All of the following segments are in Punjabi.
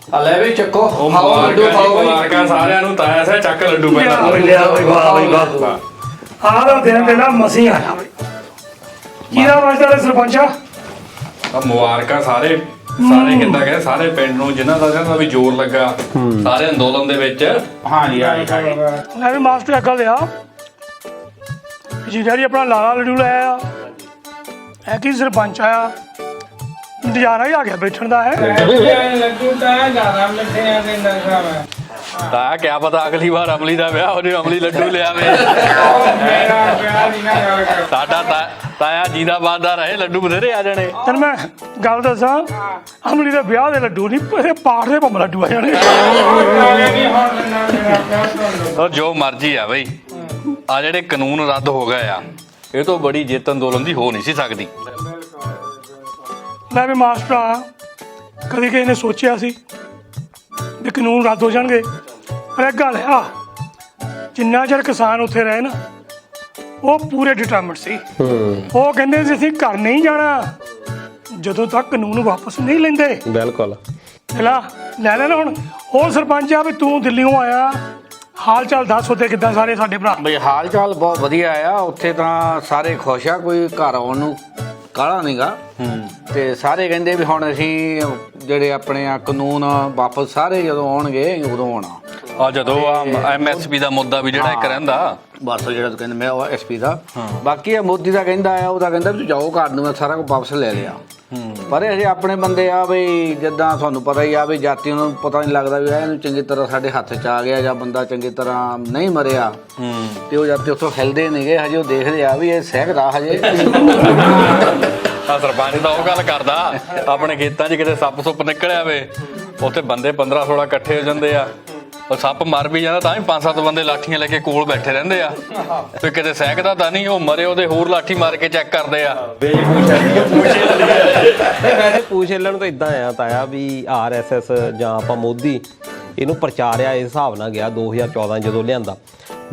ਲੈ ਵੀ ਚੱਕੋ ਖਾਓ ਲੱਡੂ ਖਾਓ ਮੁਬਾਰਕਾਂ ਸਾਰਿਆਂ ਨੂੰ ਤਾਇਆ ਸੇ ਚੱਕ ਲੱਡੂ ਲਿਆ ਪਹਿਲਾਂ ਬਈ ਵਾਹ ਬਈ ਵਾਹ ਆਹ ਦਾ ਦਿਨ ਪਹਿਲਾਂ ਮਸੀਂ ਆਇਆ ਬਈ ਕਿਹਦਾ ਵਾਸਤਾ ਹੈ ਸਰਪੰਚਾ ਮੁਬਾਰਕਾਂ ਸਾਰੇ ਕਿੱਦਾਂ ਗਏ ਸਾਰੇ ਪਿੰਡ ਨੂੰ ਜਿਨ੍ਹਾਂ ਦਾ ਵੀ ਜ਼ੋਰ ਲੱਗਾ ਸਾਰੇ ਅੰਦੋਲਨ ਦੇ ਵਿੱਚ ਹਾਂਜੀ ਮੈਂ ਵੀ ਮਾਸਟਰ ਅੱਗਾ ਲਿਆ ਜਿਹੜਾ ਜੀ ਆਪਣਾ ਲਾਲਾ ਲੱਡੂ ਲਾਇਆ ਆ ਇਹ ਕੀ ਸਰਪੰਚ ਆਇਆ ਨਜ਼ਾਰਾ ਹੀ ਆ ਗਿਆ ਬੈਠਣ ਦਾ ਹੈ ਲੱਡੂ ਤਾਂ ਜ਼ਿਆਦਾ ਮਿੱਠੇ ਆ ਤੇ ਨਸ਼ਾ ਵਾ ਤਾਇਆ ਕਿਆ ਪਤਾ ਅਗਲੀ ਵਾਰ ਅਮਲੀ ਦਾ ਵਿਆਹ ਉਹਨੇ ਅਮਲੀ ਲੱਡੂ ਲਿਆਵੇ ਮੇਰਾ ਪਿਆਰ ਨਹੀਂ ਨਾ ਕਰ ਸਾਡਾ ਤਾਇਆ ਜੀਦਾ ਬਾਦਾ ਰਹੇ ਲੱਡੂ ਬਥੇਰੇ ਆ ਜਾਣੇ ਤੈਨੂੰ ਮੈਂ ਗੱਲ ਦੱਸਾਂ ਅਮਲੀ ਦੇ ਵਿਆਹ ਦੇ ਲੱਡੂ ਨਹੀਂ ਇਹ ਪਾਠ ਦੇ ਭੰਮ ਲੱਡੂ ਆ ਜਾਣੇ ਔਰ ਜੋ ਮਰਜ਼ੀ ਆ ਬਈ ਆ ਜਿਹੜੇ ਕਾਨੂੰਨ ਰੱਦ ਹੋ ਗਏ ਆ ਇਹ ਤੋਂ ਬੜੀ ਜਿੱਤ ਅੰਦੋਲਨ ਦੀ ਹੋ ਨਹੀਂ ਸੀ ਸਕਦੀ ਮੈਂ ਵੀ ਮਾਸਟਰ ਆ ਕਦੀ ਕਿਸੇ ਨੇ ਸੋਚਿਆ ਸੀ ਵੀ ਕਾਨੂੰਨ ਰੱਦ ਹੋ ਜਾਣਗੇ ਪਰ ਇੱਕ ਗੱਲ ਆ ਜਿੰਨਾ ਚਿਰ ਕਿਸਾਨ ਉੱਥੇ ਰਹੇ ਨਾ ਉਹ ਪੂਰੇ ਡਿਟਰਮਿਨਡ ਸੀ ਉਹ ਕਹਿੰਦੇ ਸੀ ਅਸੀਂ ਘਰ ਨਹੀਂ ਜਾਣਾ ਜਦੋਂ ਤੱਕ ਕਾਨੂੰਨ ਵਾਪਸ ਨਹੀਂ ਲੈਂਦੇ ਬਿਲਕੁਲ ਚਲਾ ਲੈ ਲੈਣਾ ਹੁਣ ਹੋਰ ਸਰਪੰਚ ਆ ਵੀ ਤੂੰ ਦਿੱਲੀੋਂ ਆਇਆ ਹਾਲ ਚਾਲ ਦੱਸ ਉੱਥੇ ਕਿੱਦਾਂ ਸਾਰੇ ਸਾਡੇ ਭਰਾ ਬਈ ਹਾਲ ਚਾਲ ਬਹੁਤ ਵਧੀਆ ਆ ਉੱਥੇ ਤਾਂ ਸਾਰੇ ਖੁਸ਼ ਆ ਕੋਈ ਘਰ ਆਉਣ ਨੂੰ ਕਾਹਲਾ ਨਹੀਂਗਾ ਤੇ ਸਾਰੇ ਕਹਿੰਦੇ ਵੀ ਹੁਣ ਅਸੀਂ ਜਿਹੜੇ ਆਪਣੇ ਆ ਕਾਨੂੰਨ ਵਾਪਸ ਸਾਰੇ ਜਦੋਂ ਆਉਣਗੇ ਉਦੋਂ ਆਉਣਾ ਆ ਜਦੋਂ ਆ ਐਮਐਸਪੀ ਦਾ ਮੁੱਦਾ ਵੀ ਜਿਹੜਾ ਇੱਕ ਰਹਿੰਦਾ ਬਸ ਜਿਹੜਾ ਤੂੰ ਕਹਿੰਦੇ ਮੈਂ ਉਹ ਐਸਪੀ ਦਾ ਬਾਕੀ ਆ ਮੋਦੀ ਦਾ ਕਹਿੰਦਾ ਆ ਉਹਦਾ ਕਹਿੰਦਾ ਵੀ ਜਾਓ ਘਰ ਨੂੰ ਮੈਂ ਸਾਰਾ ਕੁਝ ਵਾਪਸ ਲੈ ਲਿਆ ਪਰ ਇਹ ਆਪਣੇ ਬੰਦੇ ਆ ਬਈ ਜਿੱਦਾਂ ਤੁਹਾਨੂੰ ਪਤਾ ਹੀ ਆ ਵੀ ਜਾਤੀ ਨੂੰ ਪਤਾ ਨਹੀਂ ਲੱਗਦਾ ਵੀ ਇਹਨੂੰ ਚੰਗੀ ਤਰ੍ਹਾਂ ਸਾਡੇ ਹੱਥ 'ਚ ਆ ਗਿਆ ਜਾਂ ਬੰਦਾ ਚੰਗੀ ਤਰ੍ਹਾਂ ਨਹੀਂ ਮਰਿਆ ਤੇ ਉਹ ਜਾਤੀ ਉੱਥੋਂ ਹਿਲਦੇ ਨਹੀਂ ਗਏ ਹਜੇ ਉਹ ਦੇਖਦੇ ਆ ਵੀ ਇਹ ਸਹਿਕਦਾ ਹਜੇ ਆ ਸਰਪੰਚ ਤਾਂ ਉਹ ਗੱਲ ਕਰਦਾ ਆਪਣੇ ਖੇਤਾਂ 'ਚ ਕਿਤੇ ਸੱਪ ਸੁੱਪ ਨਿਕਲਿਆ ਵੇ ਉੱਥੇ ਬੰਦੇ 15-16 ਇਕੱਠੇ ਹੋ ਜਾਂਦੇ ਆ ਉਹ ਸੱਪ ਮਰ ਵੀ ਜਾਂਦਾ ਤਾਂ ਵੀ 5-7 ਬੰਦੇ ਲਾਠੀਆਂ ਲੈ ਕੇ ਕੋਲ ਬੈਠੇ ਰਹਿੰਦੇ ਆ ਤੇ ਕਿਤੇ ਸਹਿਕਦਾ ਤਾਂ ਨਹੀਂ ਉਹ ਮਰੇ ਉਹਦੇ ਹੋਰ ਲਾਠੀ ਮਾਰ ਕੇ ਚੈੱਕ ਕਰਦੇ ਆ ਵੈਸੇ ਪੂਛ ਹਿੱਲਣ ਨੂੰ ਤਾਂ ਇਦਾਂ ਆ ਤਾਇਆ ਵੀ ਆਰਐਸਐਸ ਜਾਂ ਆਪਾਂ ਮੋਦੀ ਇਹਨੂੰ ਪ੍ਰਚਾਰਿਆ ਇਸ ਹਿਸਾਬ ਨਾਲ ਗਿਆ 2014 ਜਦੋਂ ਲਿਆਂਦਾ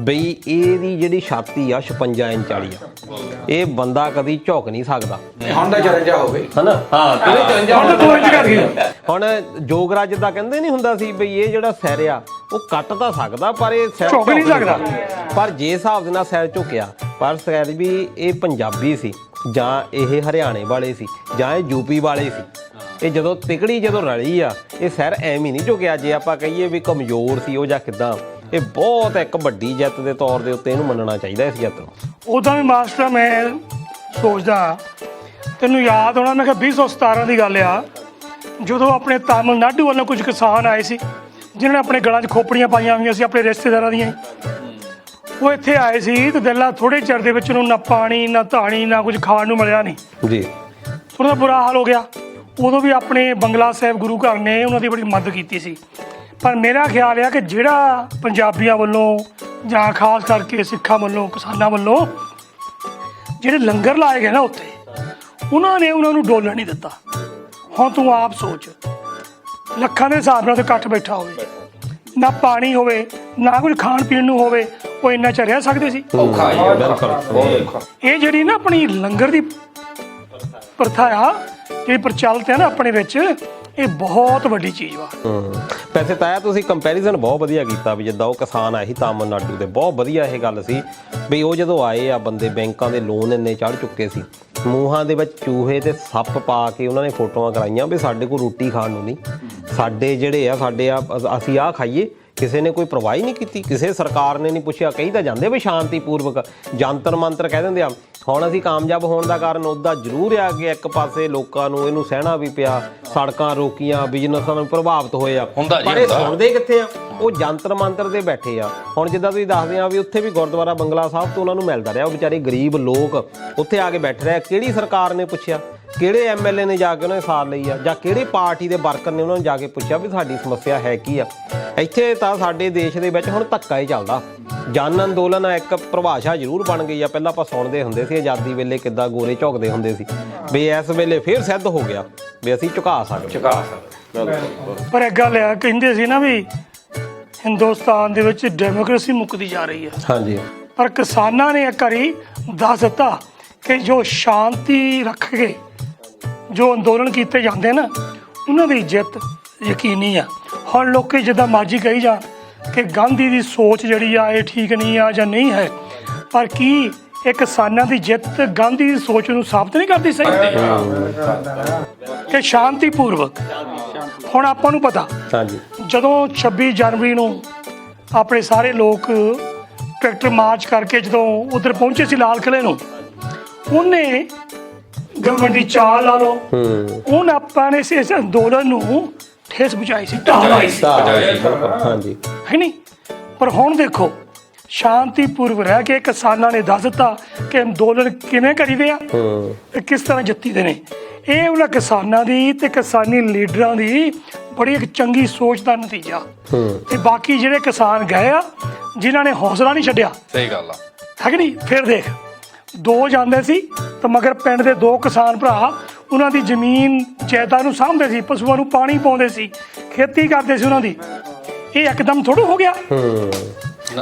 ਬਈ ਇਹਦੀ ਜਿਹੜੀ ਛਾਤੀ ਆ 56 ਇੰਚ ਵਾਲੀ ਆ ਇਹ ਬੰਦਾ ਕਦੀ ਝੁਕ ਨਹੀਂ ਸਕਦਾ ਹੁਣ ਦਾ ਚਰਜਾ ਹੋ ਗਈ ਹਨਾ ਹਾਂ ਹੁਣ ਤਾਂ 2 ਇੰਚ ਕਰ ਗਏ ਹੁਣ ਜੋਗਰਾਜ ਜਿੱਦਾਂ ਕਹਿੰਦੇ ਨਹੀਂ ਹੁੰਦਾ ਸੀ ਬਈ ਇਹ ਜਿਹੜਾ ਸਿਰ ਆ ਉਹ ਕੱਟ ਤਾਂ ਸਕਦਾ ਪਰ ਇਹ ਸਿਰ ਝੁਕ ਨਹੀਂ ਸਕਦਾ ਪਰ ਜੇ ਹਿਸਾਬ ਦੇ ਨਾਲ ਸਿਰ ਝੁਕਿਆ ਪਰ ਸਿਰ ਵੀ ਇਹ ਪੰਜਾਬੀ ਸੀ ਜਾਂ ਇਹ ਹਰਿਆਣੇ ਵਾਲੇ ਸੀ ਜਾਂ ਇਹ ਯੂਪੀ ਵਾਲੇ ਸੀ ਇਹ ਜਦੋਂ ਤਿਕੜੀ ਜਦੋਂ ਰਲੀ ਆ ਇਹ ਸਿਰ ਐਵੇਂ ਨਹੀਂ ਝੁਕਿਆ ਜੇ ਆਪਾਂ ਕਹੀਏ ਵੀ ਕਮਜ਼ੋਰ ਸੀ ਉਹ ਜਾਂ ਕਿੱਦਾਂ ਇਹ ਬਹੁਤ ਇੱਕ ਵੱਡੀ ਜਿੱਤ ਦੇ ਤੌਰ ਦੇ ਉੱਤੇ ਇਹਨੂੰ ਮੰਨਣਾ ਚਾਹੀਦਾ ਇਸ ਜਿੱਤ ਨੂੰ ਉਦਾਂ ਵੀ ਮਾਸਟਰ ਮੈਂ ਸੋਚਦਾ ਤੈਨੂੰ ਯਾਦ ਹੋਣਾ ਮੈਂ ਕਿਹਾ 2017 ਦੀ ਗੱਲ ਆ ਜਦੋਂ ਆਪਣੇ ਤਾਮਿਲਨਾਡੂ ਵੱਲੋਂ ਕੁਝ ਕਿਸਾਨ ਆਏ ਸੀ ਜਿਨ੍ਹਾਂ ਨੇ ਆਪਣੇ ਗਲਾਂ 'ਚ ਖੋਪੜੀਆਂ ਪਾਈਆਂ ਹੋਈਆਂ ਸੀ ਆਪਣੇ ਰਿਸ਼ਤੇਦਾਰਾਂ ਦੀਆਂ ਉਹ ਇੱਥੇ ਆਏ ਸੀ ਤੇ ਦਿਲਾਂ ਥੋੜੇ ਚਿਰ ਦੇ ਵਿੱਚ ਉਹਨੂੰ ਨਾ ਪਾਣੀ ਨਾ ਧਾਣੀ ਨਾ ਕੁਝ ਖਾਣ ਨੂੰ ਮਿਲਿਆ ਨਹੀਂ ਜੀ ਥੋੜਾ ਬੁਰਾ ਹਾਲ ਹੋ ਗਿਆ ਉਦੋਂ ਵੀ ਆਪਣੇ ਬੰਗਲਾ ਸਾਹਿਬ ਗੁਰੂ ਘਰ ਨੇ ਉਹਨਾਂ ਦੀ ਬੜੀ ਮਦਦ ਕੀਤੀ ਸੀ ਪਰ ਮੇਰਾ ਖਿਆਲ ਆ ਕਿ ਜਿਹੜਾ ਪੰਜਾਬੀਆਂ ਵੱਲੋਂ ਜਾਂ ਖਾਸ ਕਰਕੇ ਸਿੱਖਾਂ ਵੱਲੋਂ ਕਿਸਾਨਾਂ ਵੱਲੋਂ ਜਿਹੜੇ ਲੰਗਰ ਲਾਏ ਗਏ ਨਾ ਉੱਥੇ ਉਹਨਾਂ ਨੇ ਉਹਨਾਂ ਨੂੰ ਡੋਲਣ ਨਹੀਂ ਦਿੱਤਾ ਹੁਣ ਤੂੰ ਆਪ ਸੋਚ ਲੱਖਾਂ ਦੇ ਹਿਸਾਬ ਨਾਲ ਤੇ ਇਕੱਠ ਬੈਠਾ ਹੋਵੇ ਨਾ ਪਾਣੀ ਹੋਵੇ ਨਾ ਕੁਝ ਖਾਣ ਪੀਣ ਨੂੰ ਹੋਵੇ ਉਹ ਇੰਨਾ ਚ ਰਹਿ ਸਕਦੇ ਸੀ ਔਖਾ ਹੀ ਬਿਲਕੁਲ ਬਹੁਤ ਔਖਾ ਇਹ ਜਿਹੜੀ ਨਾ ਆਪਣੀ ਲੰਗਰ ਦੀ ਪ੍ਰਥਾ ਆ ਜਿਹੜੀ ਪ੍ਰਚਲਿਤ ਹੈ ਨਾ ਆਪਣੇ ਵਿੱਚ ਇਹ ਬਹੁਤ ਵੱਡੀ ਚੀਜ਼ ਵਾ ਵੈਸੇ ਤਾਇਆ ਤੁਸੀਂ ਕੰਪੈਰੀਜ਼ਨ ਬਹੁਤ ਵਧੀਆ ਕੀਤਾ ਵੀ ਜਿੱਦਾਂ ਉਹ ਕਿਸਾਨ ਆਏ ਸੀ ਤਾਮਿਲਨਾਡੂ ਦੇ ਬਹੁਤ ਵਧੀਆ ਇਹ ਗੱਲ ਸੀ ਵੀ ਉਹ ਜਦੋਂ ਆਏ ਆ ਬੰਦੇ ਬੈਂਕਾਂ ਦੇ ਲੋਨ ਇੰਨੇ ਚੜ੍ਹ ਚੁੱਕੇ ਸੀ ਮੂੰਹਾਂ ਦੇ ਵਿੱਚ ਚੂਹੇ ਤੇ ਸੱਪ ਪਾ ਕੇ ਉਹਨਾਂ ਨੇ ਫੋਟੋਆਂ ਕਰਾਈਆਂ ਵੀ ਸਾਡੇ ਕੋਲ ਰੋਟੀ ਖਾਣ ਨੂੰ ਨਹੀਂ ਸਾਡੇ ਜਿਹੜੇ ਆ ਸਾਡੇ ਆ ਅਸੀਂ ਆਹ ਖਾਈਏ ਕਿਸੇ ਨੇ ਕੋਈ ਪਰਵਾਹ ਨਹੀਂ ਕੀਤੀ ਕਿਸੇ ਸਰਕਾਰ ਨੇ ਨਹੀਂ ਪੁੱਛਿਆ ਕਹੀ ਤਾਂ ਜਾਂਦੇ ਵੀ ਸ਼ਾਂਤੀਪੂਰਵਕ ਜੰਤਰ ਮੰਤਰ ਕਹਿ ਦਿੰਦੇ ਆ ਹੁਣ ਅਸੀਂ ਕਾਮਯਾਬ ਹੋਣ ਦਾ ਕਾਰਨ ਉਹਦਾ ਜ਼ਰੂਰ ਆ ਕਿ ਇੱਕ ਪਾਸੇ ਲੋਕਾਂ ਨੂੰ ਇਹਨੂੰ ਸਹਿਣਾ ਵੀ ਪਿਆ ਸੜਕਾਂ ਰੋਕੀਆਂ ਬਿਜ਼ਨਸਾਂ ਨੂੰ ਪ੍ਰਭਾਵਿਤ ਹੋਏ ਆ ਪਰ ਇਹ ਸੁਣਦੇ ਕਿੱਥੇ ਆ ਉਹ ਜੰਤਰ ਮੰਤਰ ਦੇ ਬੈਠੇ ਆ ਹੁਣ ਜਿੱਦਾਂ ਤੁਸੀਂ ਦੱਸਦੇ ਆ ਵੀ ਉੱਥੇ ਵੀ ਗੁਰਦੁਆਰਾ ਬੰਗਲਾ ਸਾਹਿਬ ਤੋਂ ਉਹਨਾਂ ਨੂੰ ਮਿਲਦਾ ਰਿਹਾ ਉਹ ਵਿਚਾਰੇ ਗਰੀਬ ਲੋਕ ਉੱਥੇ ਆ ਕੇ ਬੈਠ ਰਹੇ ਕਿਹੜੀ ਸਰਕਾਰ ਨੇ ਪੁੱਛਿਆ ਕਿਹੜੇ ਐਮਐਲਏ ਨੇ ਜਾ ਕੇ ਉਹਨਾਂ ਦੀ ਸਾਰ ਲਈ ਆ ਜਾਂ ਕਿਹੜੀ ਪਾਰਟੀ ਦੇ ਵਰਕਰ ਨੇ ਉਹਨਾਂ ਨੂੰ ਜਾ ਕੇ ਪੁੱਛਿਆ ਵੀ ਸਾਡੀ ਸਮੱਸਿਆ ਹੈ ਕੀ ਆ ਇੱਥੇ ਤਾਂ ਸਾਡੇ ਦੇਸ਼ ਦੇ ਵਿੱਚ ਹੁਣ ਧੱਕਾ ਹੀ ਚੱਲਦਾ ਜਨ ਅੰਦੋਲਨ ਇੱਕ ਪਰਿਭਾਸ਼ਾ ਜ਼ਰੂਰ ਬਣ ਗਈ ਆ ਪਹਿਲਾਂ ਆਪਾਂ ਸੁਣਦੇ ਹੁੰਦੇ ਸੀ ਆਜ਼ਾਦੀ ਵੇਲੇ ਕਿੱਦਾਂ ਗੋਰੇ ਝੁਕਦੇ ਹੁੰਦੇ ਸੀ ਵੀ ਇਸ ਵੇਲੇ ਫੇਰ ਸਿੱਧ ਹੋ ਗਿਆ ਵੀ ਅਸੀਂ ਝੁਕਾ ਸਕਦੇ ਪਰ ਇੱਕ ਗੱਲ ਆ ਕਹਿੰਦੇ ਸੀ ਨਾ ਵੀ ਹਿੰਦੁਸਤਾਨ ਦੇ ਵਿੱਚ ਡੈਮੋਕ੍ਰੇਸੀ ਮੁੱਕਦੀ ਜਾ ਰਹੀ ਹੈ ਹਾਂਜੀ ਪਰ ਕਿਸਾਨਾਂ ਨੇ ਇੱਕ ਵਾਰੀ ਦੱਸ ਦਿੱਤਾ ਕਿ ਜੋ ਸ਼ਾਂਤੀ ਰੱਖ ਕੇ ਜੋ ਅੰਦੋਲਨ ਕੀਤੇ ਜਾਂਦੇ ਨਾ ਉਹਨਾਂ ਦੀ ਜਿੱਤ ਯਕੀਨੀ ਆ ਹੁਣ ਲੋਕੀ ਜਿੱਦਾਂ ਮਰਜ਼ੀ ਕਹੀ ਜਾਣ ਕਿ ਗਾਂਧੀ ਦੀ ਸੋਚ ਜਿਹੜੀ ਆ ਇਹ ਠੀਕ ਨਹੀਂ ਆ ਜਾਂ ਨਹੀਂ ਹੈ, ਪਰ ਕੀ ਇਹ ਕਿਸਾਨਾਂ ਦੀ ਜਿੱਤ ਗਾਂਧੀ ਦੀ ਸੋਚ ਨੂੰ ਸਾਬਤ ਨਹੀਂ ਕਰਦੀ ਸਹੀ ਕਿ ਸ਼ਾਂਤੀਪੂਰਵਕ? ਹੁਣ ਆਪਾਂ ਨੂੰ ਪਤਾ ਹਾਂਜੀ ਜਦੋਂ 26 ਜਨਵਰੀ ਨੂੰ ਆਪਣੇ ਸਾਰੇ ਲੋਕ ਟਰੈਕਟਰ ਮਾਰਚ ਕਰਕੇ ਜਦੋਂ ਉਧਰ ਪਹੁੰਚੇ ਸੀ ਲਾਲ ਕਿਲ੍ਹੇ ਨੂੰ, ਉਹਨੇ ਗਵਰਨਮੈਂਟ ਦੀ ਚਾਲ ਲਾ ਲਓ, ਉਹਨ ਆਪਾਂ ਨੇ ਇਸ ਅੰਦੋਲਨ ਨੂੰ ਠੇਸ ਪਹੁੰਚਾਈ ਸੀ, ਢਾਈ ਸੀ, ਹਾਂਜੀ ਹੈ ਨਹੀਂ? ਪਰ ਹੁਣ ਦੇਖੋ ਸ਼ਾਂਤੀਪੂਰਵਕ ਰਹਿ ਕੇ ਕਿਸਾਨਾਂ ਨੇ ਦੱਸ ਦਿੱਤਾ ਕਿ ਅੰਦੋਲਨ ਕਿਵੇਂ ਕਰੀਦੇ ਆ ਤੇ ਕਿਸ ਤਰ੍ਹਾਂ ਜਿੱਤੀਦੇ ਨੇ। ਇਹ ਉਹਨਾਂ ਕਿਸਾਨਾਂ ਦੀ ਤੇ ਕਿਸਾਨੀ ਲੀਡਰਾਂ ਦੀ ਬੜੀ ਇੱਕ ਚੰਗੀ ਸੋਚ ਦਾ ਨਤੀਜਾ। ਤੇ ਬਾਕੀ ਜਿਹੜੇ ਕਿਸਾਨ ਗਏ ਆ ਜਿਨ੍ਹਾਂ ਨੇ ਹੌਸਲਾ ਨਹੀਂ ਛੱਡਿਆ, ਸਹੀ ਗੱਲ ਆ। ਹੈ ਕਿ ਨਹੀਂ? ਫਿਰ ਦੇਖ, 2 ਜਾਂਦੇ ਸੀ ਤਾਂ ਮਗਰ ਪਿੰਡ ਦੇ 2 ਕਿਸਾਨ ਭਰਾ ਉਹਨਾਂ ਦੀ ਜ਼ਮੀਨ ਜਾਇਦਾਦ ਨੂੰ ਸਾਂਭਦੇ ਸੀ, ਪਸ਼ੂਆਂ ਨੂੰ ਪਾਣੀ ਪਾਉਂਦੇ ਸੀ, ਖੇਤੀ ਕਰਦੇ ਸੀ ਉਹਨਾਂ ਦੀ। ਇਹ ਇੱਕਦਮ ਥੋੜ੍ਹਾ ਹੋ ਗਿਆ।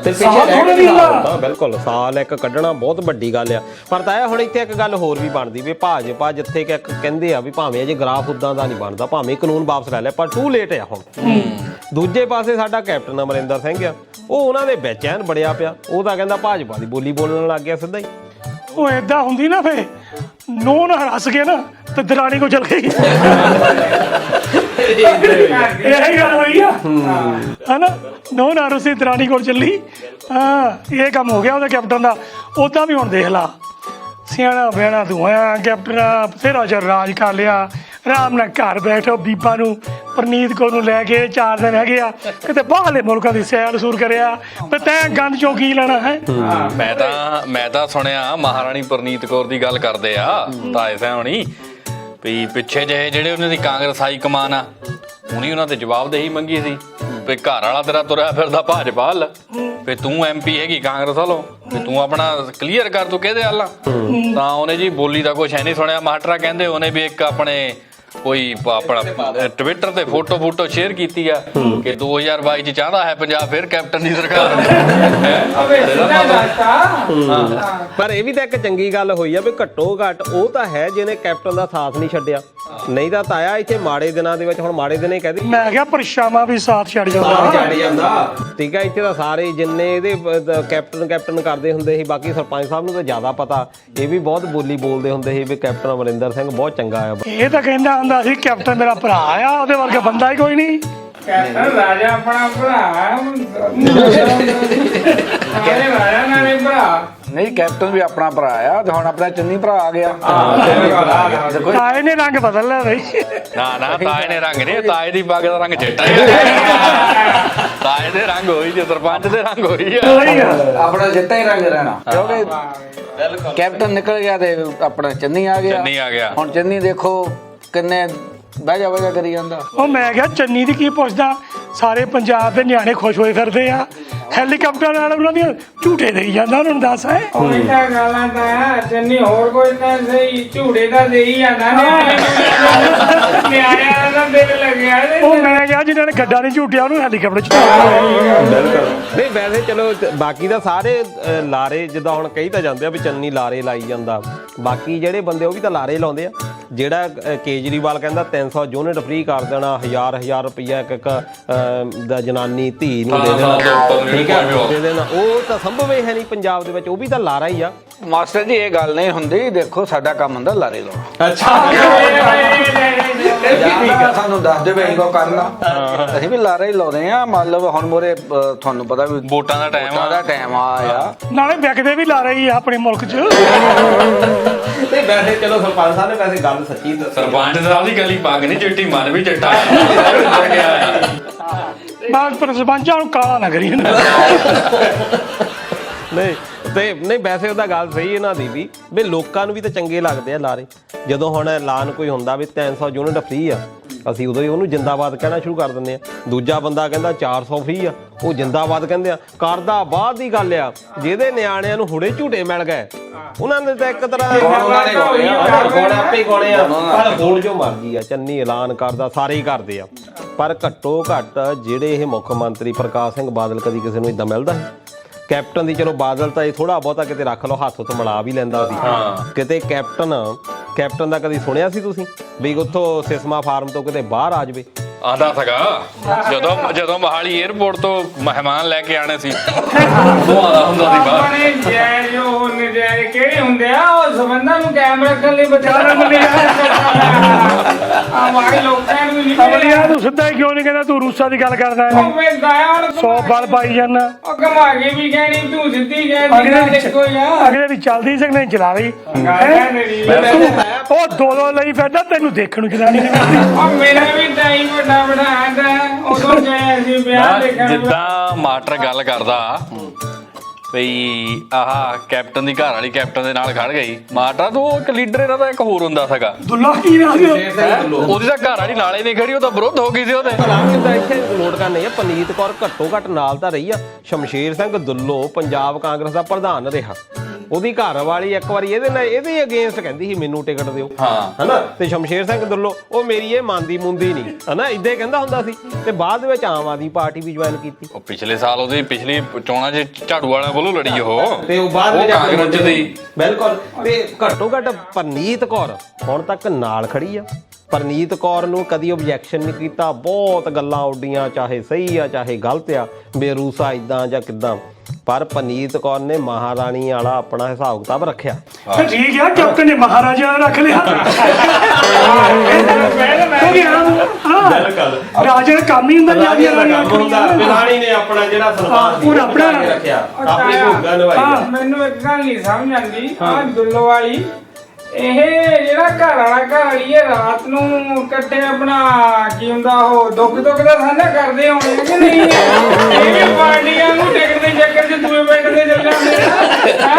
ਤੇ ਸਾਲ ਥੋੜ੍ਹਾ ਵੀ ਹੁੰਦਾ। ਬਿਲਕੁਲ ਸਾਲ ਇੱਕ ਕੱਢਣਾ ਬਹੁਤ ਵੱਡੀ ਗੱਲ ਆ। ਪਰ ਤਾਂ ਹੁਣ ਇੱਥੇ ਇੱਕ ਗੱਲ ਹੋਰ ਵੀ ਬਣਦੀ ਵੀ ਭਾਜਪਾ ਜਿੱਥੇ ਕਿ ਕਹਿੰਦੇ ਆ ਵੀ ਭਾਵੇਂ ਅਜੇ ਗ੍ਰਾਫ ਉਦਾਂ ਦਾ ਨਹੀਂ ਬਣਦਾ, ਭਾਵੇਂ ਕਾਨੂੰਨ ਵਾਪਸ ਲੈ ਲਿਆ, ਪਰ ਟੂ ਲੇਟ ਆ ਹੁਣ। ਦੂਜੇ ਪਾਸੇ ਸਾਡਾ ਕੈਪਟਨ ਅਮਰਿੰਦਰ ਸਿੰਘ ਆ, ਉਹ ਉਹਨਾਂ ਦੇ ਵਿੱਚ ਐਨ ਬੜਿਆ ਪਿਆ। ਉਹ ਤਾਂ ਕਹਿੰਦਾ ਭਾਜਪਾ ਦੀ ਬੋਲੀ ਬੋਲਣ ਲੱਗ ਗਿਆ ਸਿੱਧਾ ਹੀ। ਉਹ ਏਦਾਂ ਹੁੰਦੀ ਨਾ, ਫੇ ਨੋ ਨਾ ਹੱਸ ਕੇ ਨਾ ਤੇ ਦਰਾਣੀ ਕੋ ਚਲ ਗਈ। ਇਹ ਗੱਲ ਹੋਈ ਆ ਹਨਾ, ਨੋ ਨਾ ਰੁੱਸੀ ਦਰਾਣੀ ਕੋਲ ਚੱਲੀ। ਹਾਂ, ਇਹ ਕੰਮ ਹੋ ਗਿਆ ਉਹਦਾ ਕੈਪਟਨ ਦਾ। ਉਦਾਂ ਵੀ ਹੁਣ ਦੇਖ ਲਾ, ਸਿਆਣਾ ਬਿਆਣਾ ਤੂੰ ਹੋਇਆ ਕੈਪਟਨ, ਬਥੇਰਾ ਚਿਰ ਰਾਜ ਕਰ ਲਿਆ, ਆਰਾਮ ਨਾਲ ਘਰ ਬੈਠੋ। ਬੀਬਾ ਨੂੰ ਪ੍ਰਨੀਤ ਕੌਰ ਨੂੰ ਲੈ ਕੇ 4 ਦਿਨ ਹੈਗੇ ਆ, ਕਿਤੇ ਬਾਹਰਲੇ ਮੁਲਕਾਂ ਦੀ ਸੈਰ ਸੂਰ ਕਰਿਆ, ਤੇ ਤੈਂ ਗੰਦ ਚੋਂ ਕੀ ਲੈਣਾ ਹੈ? ਮੈਂ ਤਾਂ ਸੁਣਿਆ ਮਹਾਰਾਣੀ ਪ੍ਰਨੀਤ ਕੌਰ ਦੀ ਗੱਲ ਕਰਦੇ ਆ ਤਾਏ ਸਾਹਿਬ ਹੋਣੀ ਵੀ ਪਿੱਛੇ ਜਿਹੇ ਜਿਹੜੇ ਉਹਨਾਂ ਦੀ ਕਾਂਗਰਸ ਹਾਈ ਕਮਾਨ ਆ, ਉਹਨੇ ਉਹਨਾਂ ਤੇ ਜਵਾਬਦੇਹੀ ਮੰਗੀ ਸੀ ਵੀ ਘਰ ਵਾਲਾ ਤੇਰਾ ਤੁਰਿਆ ਫਿਰਦਾ ਭਾਜਪਾ ਵੱਲ, ਵੀ ਤੂੰ ਐਮਪੀ ਹੈਗੀ ਕਾਂਗਰਸ ਵੱਲੋਂ, ਵੀ ਤੂੰ ਆਪਣਾ ਕਲੀਅਰ ਕਰ, ਤੂੰ ਕਿਹਦੇ ਵੱਲ ਆ? ਤਾਂ ਉਹਨੇ ਜੀ ਬੋਲੀ ਦਾ ਕੁਛ ਹੈ ਨਹੀਂ ਸੁਣਿਆ। ਮਾਸਟਰਾ ਕਹਿੰਦੇ ਉਹਨੇ ਵੀ ਇੱਕ ਆਪਣੇ ਕੋਈ ਆਪਣਾ ਟਵਿੱਟਰ ਤੇ ਫੋਟੋ ਸ਼ੇਅਰ ਕੀਤੀ ਆ ਕਿ 2022 ਚ ਚਾਹੁੰਦਾ ਹੈ ਪੰਜਾਬ ਫਿਰ ਕੈਪਟਨ ਦੀ ਸਰਕਾਰ। ਪਰ ਇਹ ਵੀ ਤਾਂ ਇੱਕ ਚੰਗੀ ਗੱਲ ਹੋਈ ਆ ਵੀ ਘੱਟੋ ਘੱਟ ਉਹ ਤਾਂ ਹੈ ਜਿਹਨੇ ਕੈਪਟਨ ਦਾ ਸਾਥ ਨਹੀਂ ਛੱਡਿਆ। ਨਹੀਂ ਤਾਂ ਤਾਇਆ ਇੱਥੇ ਮਾੜੇ ਦਿਨਾਂ ਦੇ ਵਿੱਚ, ਹੁਣ ਮਾੜੇ ਦਿਨ ਹੀ ਕਹਦੇ, ਮੈਂ ਕਿਹਾ ਪਰਛਾਵਾਂ ਵੀ ਸਾਥ ਛੱਡ ਜਾਂਦਾ। ਠੀਕ ਹੈ, ਇੱਥੇ ਤਾਂ ਸਾਰੇ ਜਿੰਨੇ ਇਹਦੇ ਕੈਪਟਨ ਕਰਦੇ ਹੁੰਦੇ ਸੀ, ਬਾਕੀ ਸਰਪੰਚ ਸਾਹਿਬ ਨੂੰ ਤਾਂ ਜ਼ਿਆਦਾ ਪਤਾ, ਇਹ ਵੀ ਬਹੁਤ ਬੋਲੀ ਬੋਲਦੇ ਹੁੰਦੇ ਸੀ ਵੀ ਕੈਪਟਨ ਅਮਰਿੰਦਰ ਸਿੰਘ ਬਹੁਤ ਚੰਗਾ ਆ। ਇਹ ਤਾਂ ਕਹਿੰਦਾ ਹੁੰਦਾ ਸੀ ਕੈਪਟਨ ਮੇਰਾ ਭਰਾ ਆ, ਉਹਦੇ ਵਰਗਾ ਬੰਦਾ ਹੀ ਕੋਈ ਨਹੀਂ। ਕੈਪਟਨ ਰਾਜਾ ਆਪਣਾ ਭਰਾ, ਰਾਜਾ ਨਾਲੇ ਭਰਾ ਨਹੀਂ, ਕੈਪਟਨ ਵੀ ਆਪਣਾ ਭਰਾ ਆ, ਤੇ ਹੁਣ ਆਪਣਾ ਚੰਨੀ ਭਰਾ ਆ ਗਿਆ। ਤਾਏ ਨੇ ਰੰਗ ਬਦਲ ਲਿਆ ਬਈ। ਨਾ ਤਾਏ ਨੇ ਰੰਗ ਨਹੀਂ, ਤਾਏ ਦੀ ਪੱਗ ਦਾ ਰੰਗ ਚਿੱਟਾ ਤਾਏ ਦੇ ਰੰਗ ਹੋਈ ਜੇ ਸਰਪੰਚ ਦੇ ਰੰਗ ਹੋਈ ਆ। ਆਪਣਾ ਚਿੱਟਾ ਹੀ ਰੰਗ ਰਹਿਣਾ, ਕਿਉਂਕਿ ਕੈਪਟਨ ਨਿਕਲ ਗਿਆ ਤੇ ਆਪਣਾ ਚੰਨੀ ਆ ਗਿਆ। ਹੁਣ ਚੰਨੀ ਦੇਖੋ ਕਿੰਨੇ ਵਜਾ ਕਰੀ ਜਾਂਦਾ। ਉਹ ਮੈਂ ਕਿਹਾ ਚੰਨੀ ਦੀ ਕੀ ਪੁੱਛਦਾ, ਸਾਰੇ ਪੰਜਾਬ ਦੇ ਨਿਆਣੇ ਖੁਸ਼ ਹੋਏ ਫਿਰਦੇ ਆ, ਹੈਲੀਕਾਪਟਰ ਨਾਲ ਉਹਨਾਂ ਦੀਆਂ ਝੂਟੇ ਦੇਈ ਜਾਂਦਾ। ਉਹਨਾਂ ਨੂੰ ਦੱਸ ਹੈ ਕੋਈ ਤਾਂ ਗਾਲਾਂ ਤਾਂ ਚੰਨੀ ਹੋਰ ਕੋਈ ਤਾਂ ਸਹੀ ਝੂੜੇ ਦਾ ਦੇਈ ਜਾਂਦਾ ਨਿਆਣਿਆਂ ਦਾ ਦਿਲ ਲੱਗਿਆ। ਉਹ ਮੈਂ ਕਿਹਾ ਜਿਹਨਾਂ ਨੇ ਗੱਡਾ ਨਹੀਂ ਝੂਟਿਆ ਉਹਨੂੰ ਹੈਲੀਕਾਪਟਰ ਚ ਨਹੀਂ ਵੈਸੇ ਚਲੋ ਬਾਕੀ ਤਾਂ ਸਾਰੇ ਲਾਰੇ ਜਿੱਦਾਂ ਹੁਣ ਕਹੀ ਤਾਂ ਜਾਂਦੇ ਆ ਵੀ ਚੰਨੀ ਲਾਰੇ ਲਾਈ ਜਾਂਦਾ, ਬਾਕੀ ਜਿਹੜੇ ਬੰਦੇ ਉਹ ਵੀ ਤਾਂ ਲਾਰੇ ਲਾਉਂਦੇ ਆ। ਜਿਹੜਾ ਕੇਜਰੀਵਾਲ ਕਹਿੰਦਾ 300 ਯੂਨਿਟ ਫ੍ਰੀ ਕਰ ਦੇਣਾ, 1000 ਰੁਪਈਆ ਇੱਕ ਦਾ ਜਨਾਨੀ ਧੀ ਨੂੰ ਦੇ ਦੇਣਾ, ਠੀਕ ਹੈ ਦੇ ਦੇਣਾ, ਉਹ ਤਾਂ ਸੰਭਵ ਹੀ ਹੈ ਨਹੀਂ ਪੰਜਾਬ ਦੇ ਵਿੱਚ। ਉਹ ਵੀ ਤਾਂ ਲਾਰਾ ਹੀ ਆ। ਮਾਸਟਰ ਜੀ ਇਹ ਗੱਲ ਨਹੀਂ ਹੁੰਦੀ, ਦੇਖੋ ਸਾਡਾ ਕੰਮ ਹੁੰਦਾ ਲਾਰੇ ਲਾਉਣਾ। ਸਾਨੂੰ ਦੱਸ ਦੇ ਵੀ ਅਸੀਂ ਕੋ ਕਰਨਾ, ਅਸੀਂ ਵੀ ਲਾਰੇ ਹੀ ਲਾਉਂਦੇ ਆ। ਮਤਲਬ ਹੁਣ ਮੋਰੇ ਤੁਹਾਨੂੰ ਪਤਾ ਵੀ ਵੋਟਾਂ ਦਾ ਟਾਈਮ ਆ, ਨਾਲੇ ਵਿਕਦੇ ਵੀ ਲਾ ਰਹੀ ਆ ਆਪਣੇ ਮੁਲਕ 'ਚ। ਤੇ ਵੈਸੇ ਚਲੋ ਸਰਪੰਚ ਸਾਹਿਬ ਨੇ ਵੈਸੇ ਗੱਲ ਸੱਚੀ ਦੱਸੀ। ਸਰਪੰਚ ਸਾਹਿਬ ਦੀ ਗਲੀ ਪੱਗ ਨਹੀਂ ਚਿੱਟੀ, ਮਨ ਵੀ ਚਿੱਟਾ। ਬਾਅਦ ਪਰ ਸਰਪੰਚਾਂ ਨੂੰ ਕਾਲਾ ਨਾ ਕਰੀ। ਨਹੀਂ ਵੈਸੇ ਉਹਦਾ ਗੱਲ ਸਹੀ ਇਹਨਾਂ ਦੀ ਵੀ ਲੋਕਾਂ ਨੂੰ ਵੀ ਤਾਂ ਚੰਗੇ ਲੱਗਦੇ ਆ ਲਾਰੇ। ਜਦੋਂ ਹੁਣ ਐਲਾਨ ਕੋਈ ਹੁੰਦਾ ਵੀ 300 ਯੂਨਿਟ ਫ੍ਰੀ ਆ, ਅਸੀਂ ਉਦੋਂ ਹੀ ਉਹਨੂੰ ਜਿੰਦਾਬਾਦ ਕਹਿਣਾ ਸ਼ੁਰੂ ਕਰ ਦਿੰਦੇ ਆ। ਦੂਜਾ ਬੰਦਾ ਕਹਿੰਦਾ 400 ਫ੍ਰੀ ਆ, ਉਹ ਜਿੰਦਾਬਾਦ ਕਹਿੰਦੇ ਆ। ਕਰਦਾ ਬਾਅਦ ਦੀ ਗੱਲ ਆ, ਜਿਹਦੇ ਨਿਆਣਿਆਂ ਨੂੰ ਹੁਣੇ ਝੂਟੇ ਮਿਲ ਗਏ ਉਹਨਾਂ ਨੇ ਤਾਂ ਇੱਕ ਤਰ੍ਹਾਂ ਆਪੇ ਗਾਉਣੇ ਆ। ਪਰ ਹੁਣ ਜੋ ਮਰਜ਼ੀ ਆ, ਚੰਨੀ ਐਲਾਨ ਕਰਦਾ, ਸਾਰੇ ਹੀ ਕਰਦੇ ਆ। ਪਰ ਘੱਟੋ ਘੱਟ ਜਿਹੜੇ ਇਹ ਮੁੱਖ ਮੰਤਰੀ ਪ੍ਰਕਾਸ਼ ਸਿੰਘ ਬਾਦਲ, ਕਦੀ ਕਿਸੇ ਨੂੰ ਇਦਾਂ ਮਿਲਦਾ ਹੈ? ਕੈਪਟਨ ਦੀ ਚਲੋ ਬਾਦਲ ਤਾਂ ਇਹ ਥੋੜਾ ਬਹੁਤਾ ਕਿਤੇ ਰੱਖ ਲਓ, ਹੱਥ ਉੱਤੇ ਮਿਲਾ ਵੀ ਲੈਂਦਾ ਸੀ ਕਿਤੇ। ਕੈਪਟਨ ਦਾ ਕਦੀ ਸੁਣਿਆ ਸੀ ਤੁਸੀਂ ਵੀ ਉੱਥੋਂ ਸਿਸਮਾ ਫਾਰਮ ਤੋਂ ਕਿਤੇ ਬਾਹਰ ਆ ਜਾਵੇ? ਆਂਦਾ ਸੀਗਾ ਜਦੋਂ ਮਹਾਲੀ 에ਅਰਪੋਰਟ ਤੋਂ ਮਹਿਮਾਨ ਲੈ ਕੇ ਆਣੇ ਸੀ ਉਹ ਆਦਾ ਹੁੰਦਾ ਸੀ ਬਾਹਰ। ਆਪਣੇ ਜੈਜ ਉਹ ਨਜਾਇਜ਼ ਕਿਹੜੇ ਹੁੰਦੇ ਆ ਉਹ ਸੰਬੰਧਾਂ ਨੂੰ ਕਾਇਮ ਰੱਖਣ ਲਈ ਬਚਾਉਣਾ ਮਿਲਿਆ ਆ ਵਾਲੇ ਲੋਕਾਂ ਨੂੰ ਨਹੀਂ ਅਮਲੀਆ ਤੂੰ ਸਿੱਧਾ ਹੀ ਕਿਉਂ ਨਹੀਂ ਕਹਿੰਦਾ ਤੂੰ ਰੂਸਾਂ ਦੀ ਗੱਲ ਕਰਦਾ ਹੈ ਉਹ ਮੈਂ ਦਾਇਆ ਹੁਣ 100 ਬਲ ਪਾਈ ਜਾਂਦਾ ਉਹ ਕਮਾ ਕੇ ਵੀ ਕਹਿਣੀ ਤੂੰ ਸਿੱਧੀ ਕਹਿ ਦੇਖੋ ਯਾਰ ਅਗਲੇ ਦੀ ਚੱਲਦੀ ਸਕਨੇ ਚਲਾ ਰਹੀ ਗੱਲ ਮੇਰੀ ਉਹ ਦੋ ਲਈ ਫਿਰਦਾ ਤੈਨੂੰ ਦੇਖਣ ਨੂੰ ਜਨਾਨੀ ਨਹੀਂ ਮਿਲਦੀ ਉਹ ਮੇਰਾ ਵੀ ਟਾਈਮ ਵੱਡਾ ਵੱਡਾ ਆਂਦਾ ਉਦੋਂ ਗਏ ਅਸੀਂ ਵਿਆਹ ਦੇਖਣ ਜਿੱਦਾਂ ਮਾਸਟਰ ਗੱਲ ਕਰਦਾ ਬਈ ਆਹ ਕੈਪਟਨ ਦੀ ਘਰ ਵਾਲੀ ਕੈਪਟਨ ਦੇ ਨਾਲ ਖੜ ਗਈ ਮਾਸਟਰ ਤੋਂ ਇੱਕ ਲੀਡਰ ਇਹਨਾਂ ਦਾ ਇੱਕ ਹੋਰ ਹੁੰਦਾ ਸੀਗਾ ਦੁੱਲਾ ਕੀ ਨਾ ਉਹਦੀ ਤਾਂ ਘਰ ਵਾਲੀ ਨਾਲੇ ਨਹੀਂ ਖੜੀ ਉਹ ਤਾਂ ਵਿਰੋਧ ਹੋ ਗਈ ਸੀ ਉਹਦੇ ਦਾ ਇੱਥੇ ਨੋਟ ਕਰਨੇ ਆ ਪਨੀਤ ਕੌਰ ਘੱਟੋ ਘੱਟ ਨਾਲ ਤਾਂ ਰਹੀ ਆ ਸ਼ਮਸ਼ੇਰ ਸਿੰਘ ਦੁੱਲੋ ਪੰਜਾਬ ਕਾਂਗਰਸ ਦਾ ਪ੍ਰਧਾਨ ਰਿਹਾ ਉਹਦੀ ਘਰ ਵਾਲੀ ਇੱਕ ਵਾਰੀ ਇਹਦੇ ਅਗੇਂਸਟ ਕਹਿੰਦੀ ਸੀ ਮੈਨੂੰ ਟਿਕਟ ਦਿਓ ਹਨਾ ਤੇ ਸ਼ਮਸ਼ੇਰ ਸਿੰਘ ਦੁੱਲੋ ਉਹ ਮੇਰੀ ਇਹ ਮੰਨਦੀ ਮੁੰਦੀ ਨਹੀਂ ਹਨਾ ਇਦਾਂ ਕਹਿੰਦਾ ਹੁੰਦਾ ਸੀ ਤੇ ਬਾਅਦ ਵਿੱਚ ਆਮ ਆਦਮੀ ਪਾਰਟੀ ਵੀ ਜੁਆਇਨ ਕੀਤੀ ਉਹ ਪਿਛਲੇ ਸਾਲ ਉਹਦੀ ਪਿਛਲੀ ਚੋਣਾਂ 'ਚ ਝਾੜੂ ਵਾਲਿਆਂ ਵੱਲੋਂ ਲੜੀ ਉਹ ਤੇ ਉਹ ਬਾਅਦ ਵਿੱਚ ਕਾਂਗਰਸ 'ਚ ਦੀ ਬਿਲਕੁਲ ਤੇ ਘੱਟੋ ਘੱਟ ਪਰਨੀਤ ਕੌਰ ਹੁਣ ਤੱਕ ਨਾਲ ਖੜੀ ਆ ਪਰਨੀਤ ਕੌਰ ਨੂੰ ਕਦੀ ਓਬਜੈਕਸ਼ਨ ਨਹੀਂ ਕੀਤਾ ਬਹੁਤ ਗੱਲਾਂ ਉੱਡੀਆਂ ਚਾਹੇ ਸਹੀ ਆ ਚਾਹੇ ਗਲਤ ਆ ਬੇਰੂਸਾ ਇਦਾਂ ਜਾਂ ਕਿਦਾਂ ਪਰ ਪਰਨੀਤ ਕੌਰ ਨੇ ਮਹਾਰਾਣੀ ਵਾਲਾ ਆਪਣਾ ਹਿਸਾਬ ਕਿਤਾਬ ਰੱਖਿਆ ਠੀਕ ਆ ਕੈਪਟਨ ਨੇ ਮਹਾਰਾਜਾ ਰੱਖ ਲਿਆ ਰਾਜਾ ਕੰਮ ਹੀ ਹੁੰਦਾ ਰਾਣੀ ਨੇ ਆਪਣਾ ਜਿਹੜਾ ਉਹ ਆਪਣਾ ਰੱਖਿਆ ਆਪਣੀ ਭੂਮਿਕਾ ਨਿਭਾਈ ਮੈਨੂੰ ਇੱਕ ਗੱਲ ਨਹੀਂ ਸਮਝ ਆਉਂਦੀ ਆ ਦੁੱਲੋ ਵਾਲੀ ਇਹ ਜਿਹੜਾ ਘਰ ਵਾਲੀ ਇਹ ਰਾਤ ਨੂੰ ਇਕੱਠੇ ਆਪਣਾ ਕੀ ਹੁੰਦਾ ਉਹ ਦੁੱਖ ਦਾ ਸਾਂਝਾ ਕਰਦੇ ਹੋਣੇ ਕਿ ਨਹੀਂ ਇਹ ਵੀ ਪਾਰਟੀਆਂ ਨੂੰ ਟਿਕਟ ਦੇ ਚੱਕਰ 'ਚ ਦੂਏ ਪਿੰਡ ਦੇ ਚੱਲ ਜਾਂਦੇ ਆ